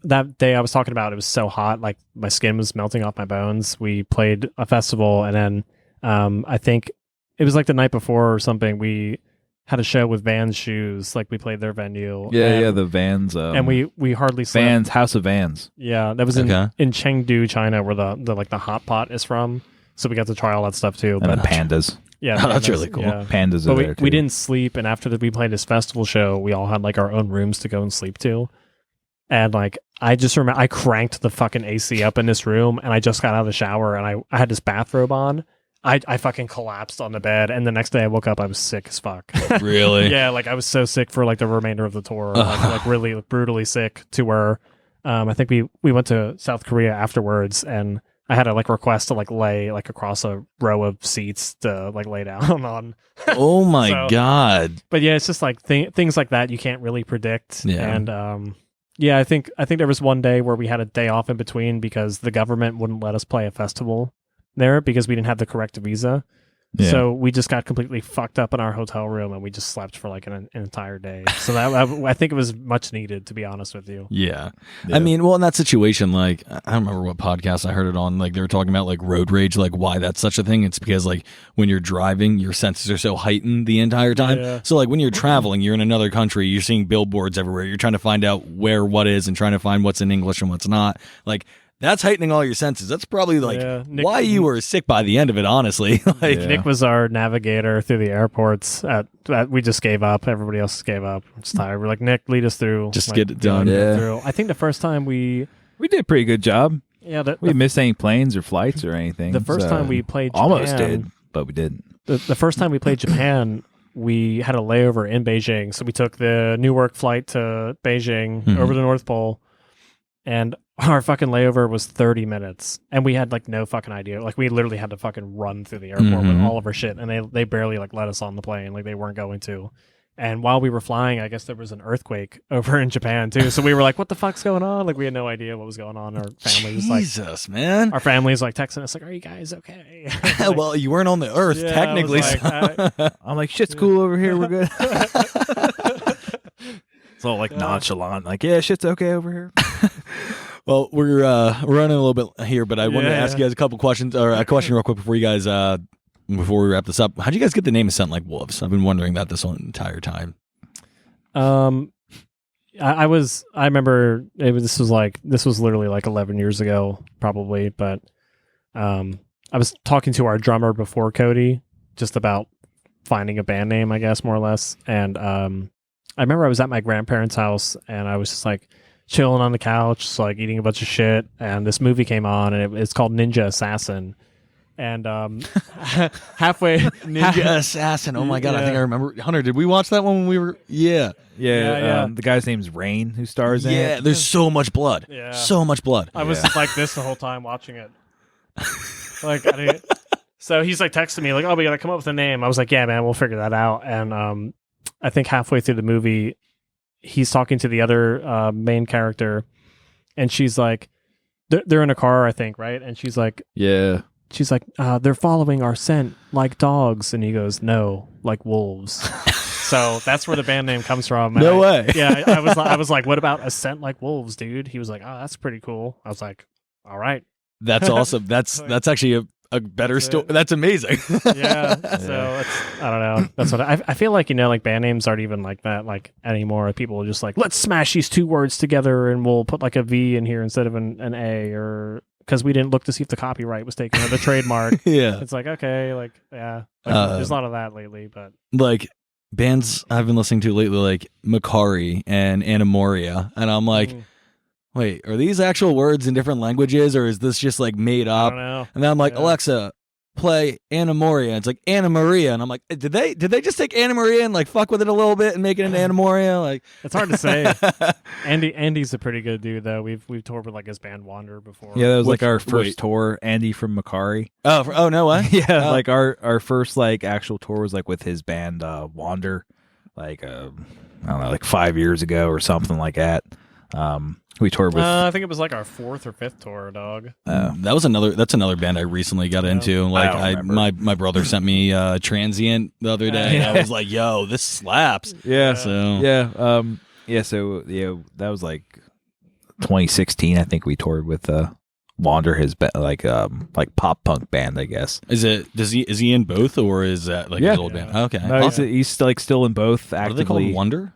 That day I was talking about, it was so hot, like my skin was melting off my bones. We played a festival, and then I think it was like the night before or something. We had a show with Vans Shoes, like we played their venue. Yeah, the Vans. And we hardly slept. Vans, House of Vans. Yeah, that was in Chengdu, China, where the hot pot is from. So we got to try all that stuff too. And the pandas. Yeah, that's really cool. Yeah. Pandas are there too. We didn't sleep, and after we played this festival show, we all had like our own rooms to go and sleep to. And like I just remember I cranked the fucking AC up in this room, and I just got out of the shower, and I had this bathrobe on. I fucking collapsed on the bed, and the next day I woke up, I was sick as fuck. Really? Yeah, like I was so sick for like the remainder of the tour, like really brutally sick to where I think we went to South Korea afterwards, and I had to like request to like lay like across a row of seats to like lay down on. Oh my God. But yeah, it's just like things like that you can't really predict. Yeah. And yeah, I think there was one day where we had a day off in between because the government wouldn't let us play a festival there because we didn't have the correct visa. Yeah. So we just got completely fucked up in our hotel room, and we just slept for like an entire day. So that I think it was much needed, to be honest with you. Yeah. I mean, well, in that situation, like, I don't remember what podcast I heard it on. Like, they were talking about like road rage, like why that's such a thing. It's because like when you're driving, your senses are so heightened the entire time. Yeah. So like when you're traveling, you're in another country, you're seeing billboards everywhere. You're trying to find out where what is and trying to find what's in English and what's not. Like, that's heightening all your senses. That's probably like why you were sick by the end of it, honestly. Like Nick was our navigator through the airports. We just gave up. Everybody else gave up. I'm just tired. We're like, Nick, lead us through. Just like, get it done. Yeah. Through. I think the first time we did a pretty good job. Yeah, We didn't miss any planes or flights or anything. the first time we played Japan, almost did, but we didn't. The first time we played Japan, we had a layover in Beijing. So we took the Newark flight to Beijing over the North Pole, and our fucking layover was 30 minutes, and we had like no fucking idea. Like we literally had to fucking run through the airport with all of our shit, and they barely like let us on the plane. Like they weren't going to. And while we were flying, I guess there was an earthquake over in Japan too. So we were like, "What the fuck's going on?" Like we had no idea what was going on. Our family was like, Jesus, man. our family was like texting us like, "Are you guys okay?" Like, Well, you weren't on the earth, yeah, I technically. was like, I'm like, shit's cool over here. We're good. It's all like nonchalant. Like, yeah, shit's okay over here. Well, we're running a little bit here, but I wanted to ask you guys a couple questions, or a question real quick before you guys, before we wrap this up. How'd you guys get the name of Scent Like Wolves? I've been wondering that this whole entire time. I remember this was literally like 11 years ago, probably, but I was talking to our drummer before Cody just about finding a band name, I guess, more or less. And I remember I was at my grandparents' house, and I was just like chilling on the couch, just like eating a bunch of shit, and this movie came on, and it's called Ninja Assassin. And halfway Ninja Assassin. Oh my God, I think I remember. Hunter, did we watch that one when we were? Yeah. Yeah. The guy's name's Rain, who stars in it. Yeah, there's so much blood. Yeah. So much blood. I was just like this the whole time watching it. Like, I didn't, so he's like texting me like, "Oh, we gotta come up with a name." I was like, "Yeah, man, we'll figure that out." And I think halfway through the movie, he's talking to the other main character, and she's like, they're in a car, I think, right? And she's like, Yeah. "They're following our scent like dogs," and he goes, "No, like wolves." So that's where the band name comes from. No way. Yeah, I was like, "What about a scent like wolves, dude?" He was like, "Oh, that's pretty cool." I was like, "All right." That's awesome. That's actually a better story. That's amazing. Yeah. So I don't know. That's what I feel like. Like band names aren't even like that like anymore. People are just like, let's smash these two words together and we'll put like a V in here instead of an A, or because we didn't look to see if the copyright was taken or the trademark. Yeah. It's like, okay, like yeah. Like, there's a lot of that lately, but Like bands I've been listening to lately, like Makari and Anamoria, and I'm like, wait, are these actual words in different languages, or is this just like made I up? don't know. And then I'm like, Yeah. Alexa, play Anna Moria. It's like Anna Maria, and I'm like, did they just take Anna Maria and like fuck with it a little bit and make it into Anna Moria? Like, It's hard to say. Andy's a pretty good dude though. We've toured with like his band Wander before. Yeah, that was Which- like our first wait. tour. Andy from Macari. oh no way. Yeah, Oh. like our first like actual tour was like with his band Wander, like I don't know, like 5 years ago or something like that. We toured with. I think it was like our 4th or 5th tour, dog. That's another band I recently got into. Like I don't remember. my brother sent me Transient the other day, and I was like, yo, this slaps. Yeah. So So that was like 2016. I think we toured with Wander, his like pop punk band, I guess. is he in both, or is that like his old band? Okay. No, he's like still in both What are actively. they called? Wonder?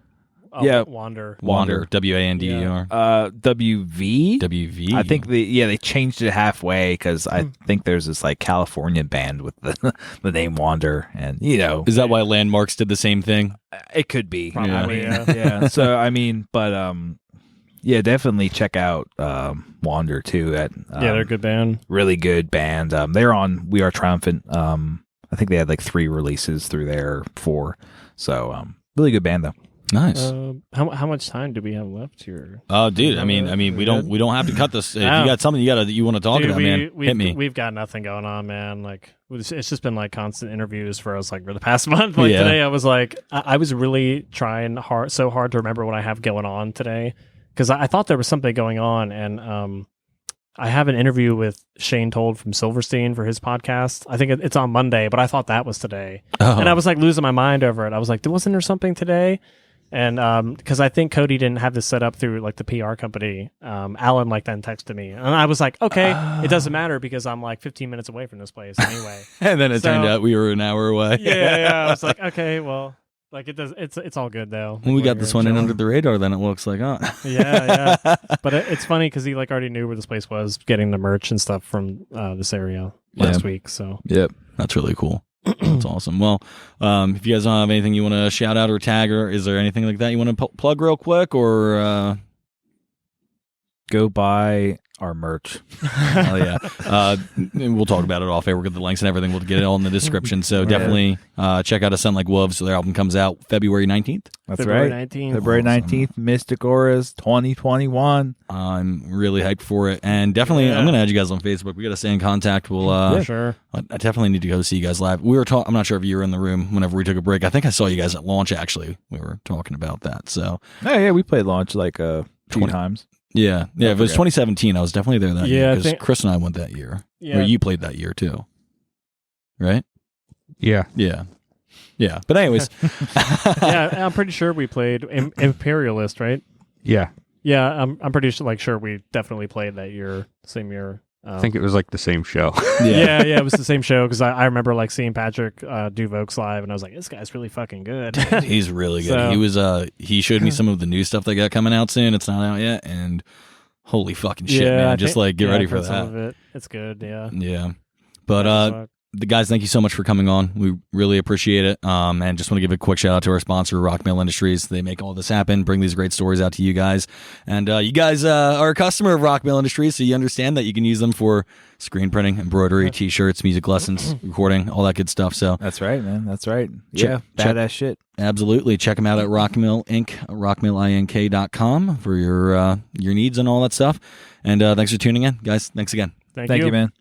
Oh, Yeah. Wander. Wander. WANDER. WV. WV. I think they changed it halfway because I think there's this like California band with the the name Wander, and Is that why Landmarks did the same thing? it could be. Probably, I mean, yeah. yeah. So I mean, but Yeah, definitely check out Wander too. That they're a good band. Really good band. They're on We Are Triumphant. I think they had like 3 releases through there, 4. So really good band though. Nice. How much time do we have left here? Dude, I mean, we don't have to cut this. If you got something you want to talk about, man, hit me. We've got nothing going on, man. Like it's just been like constant interviews for us, like for the past month. Like today, I was like, I was really trying so hard to remember what I have going on today, because I thought there was something going on, and I have an interview with Shane Told from Silverstein for his podcast. I think it's on Monday, but I thought that was today, and I was like losing my mind over it. I was like, wasn't there something today? And because I think Cody didn't have this set up through like the PR company, Alan like then texted me, and I was like, okay, it doesn't matter because I'm like 15 minutes away from this place anyway. And then it turned out we were an hour away. yeah. I was like, okay, well, like it does. It's all good though. When we got this one in under the radar, then it looks like, yeah. But it's funny because he like already knew where this place was, getting the merch and stuff from this area last week. So yep, that's really cool. That's awesome. Well, if you guys don't have anything you want to shout out or tag, or is there anything like that you want to plug real quick, or go buy our merch? Oh yeah, we'll talk about it off air. We'll get the links and everything. We'll get it all in the description. So definitely check out A Sound Like Wolves. So their album comes out February 19th. That's February right. 19th. February 19th, Mystic Auras 2021. I'm really hyped for it, and definitely I'm gonna add you guys on Facebook. We got to stay in contact. We'll sure. I definitely need to go see you guys live. We were I'm not sure if you were in the room whenever we took a break. I think I saw you guys at launch. Actually, we were talking about that. So we played launch like 2 times. Yeah. If it was 2017, I was definitely there that year because Chris and I went that year. Yeah. Or you played that year too, right? Yeah. But anyways, Yeah, I'm pretty sure we played Imperialist, right? Yeah. Yeah, I'm pretty sure we definitely played that year, same year. I think it was like the same show. Yeah, it was the same show because I remember like seeing Patrick do Vokes live, and I was like, this guy's really fucking good. he's really good. So, He was he showed me some of the new stuff they got coming out soon. It's not out yet, and holy fucking shit, man! Just like get ready for that. Some of it. It's good, yeah. Yeah, but the guys, thank you so much for coming on. We really appreciate it. And just want to give a quick shout out to our sponsor, Rock Mill Industries. They make all this happen, bring these great stories out to you guys. And you guys are a customer of Rock Mill Industries, so you understand that you can use them for screen printing, embroidery, t-shirts, music lessons, recording, all that good stuff. So that's right, man. That's right. Yeah, badass shit. Absolutely. Check them out at Rockmill Inc., rockmillink.com for your needs and all that stuff. And thanks for tuning in, guys. Thanks again. Thank you, you, man.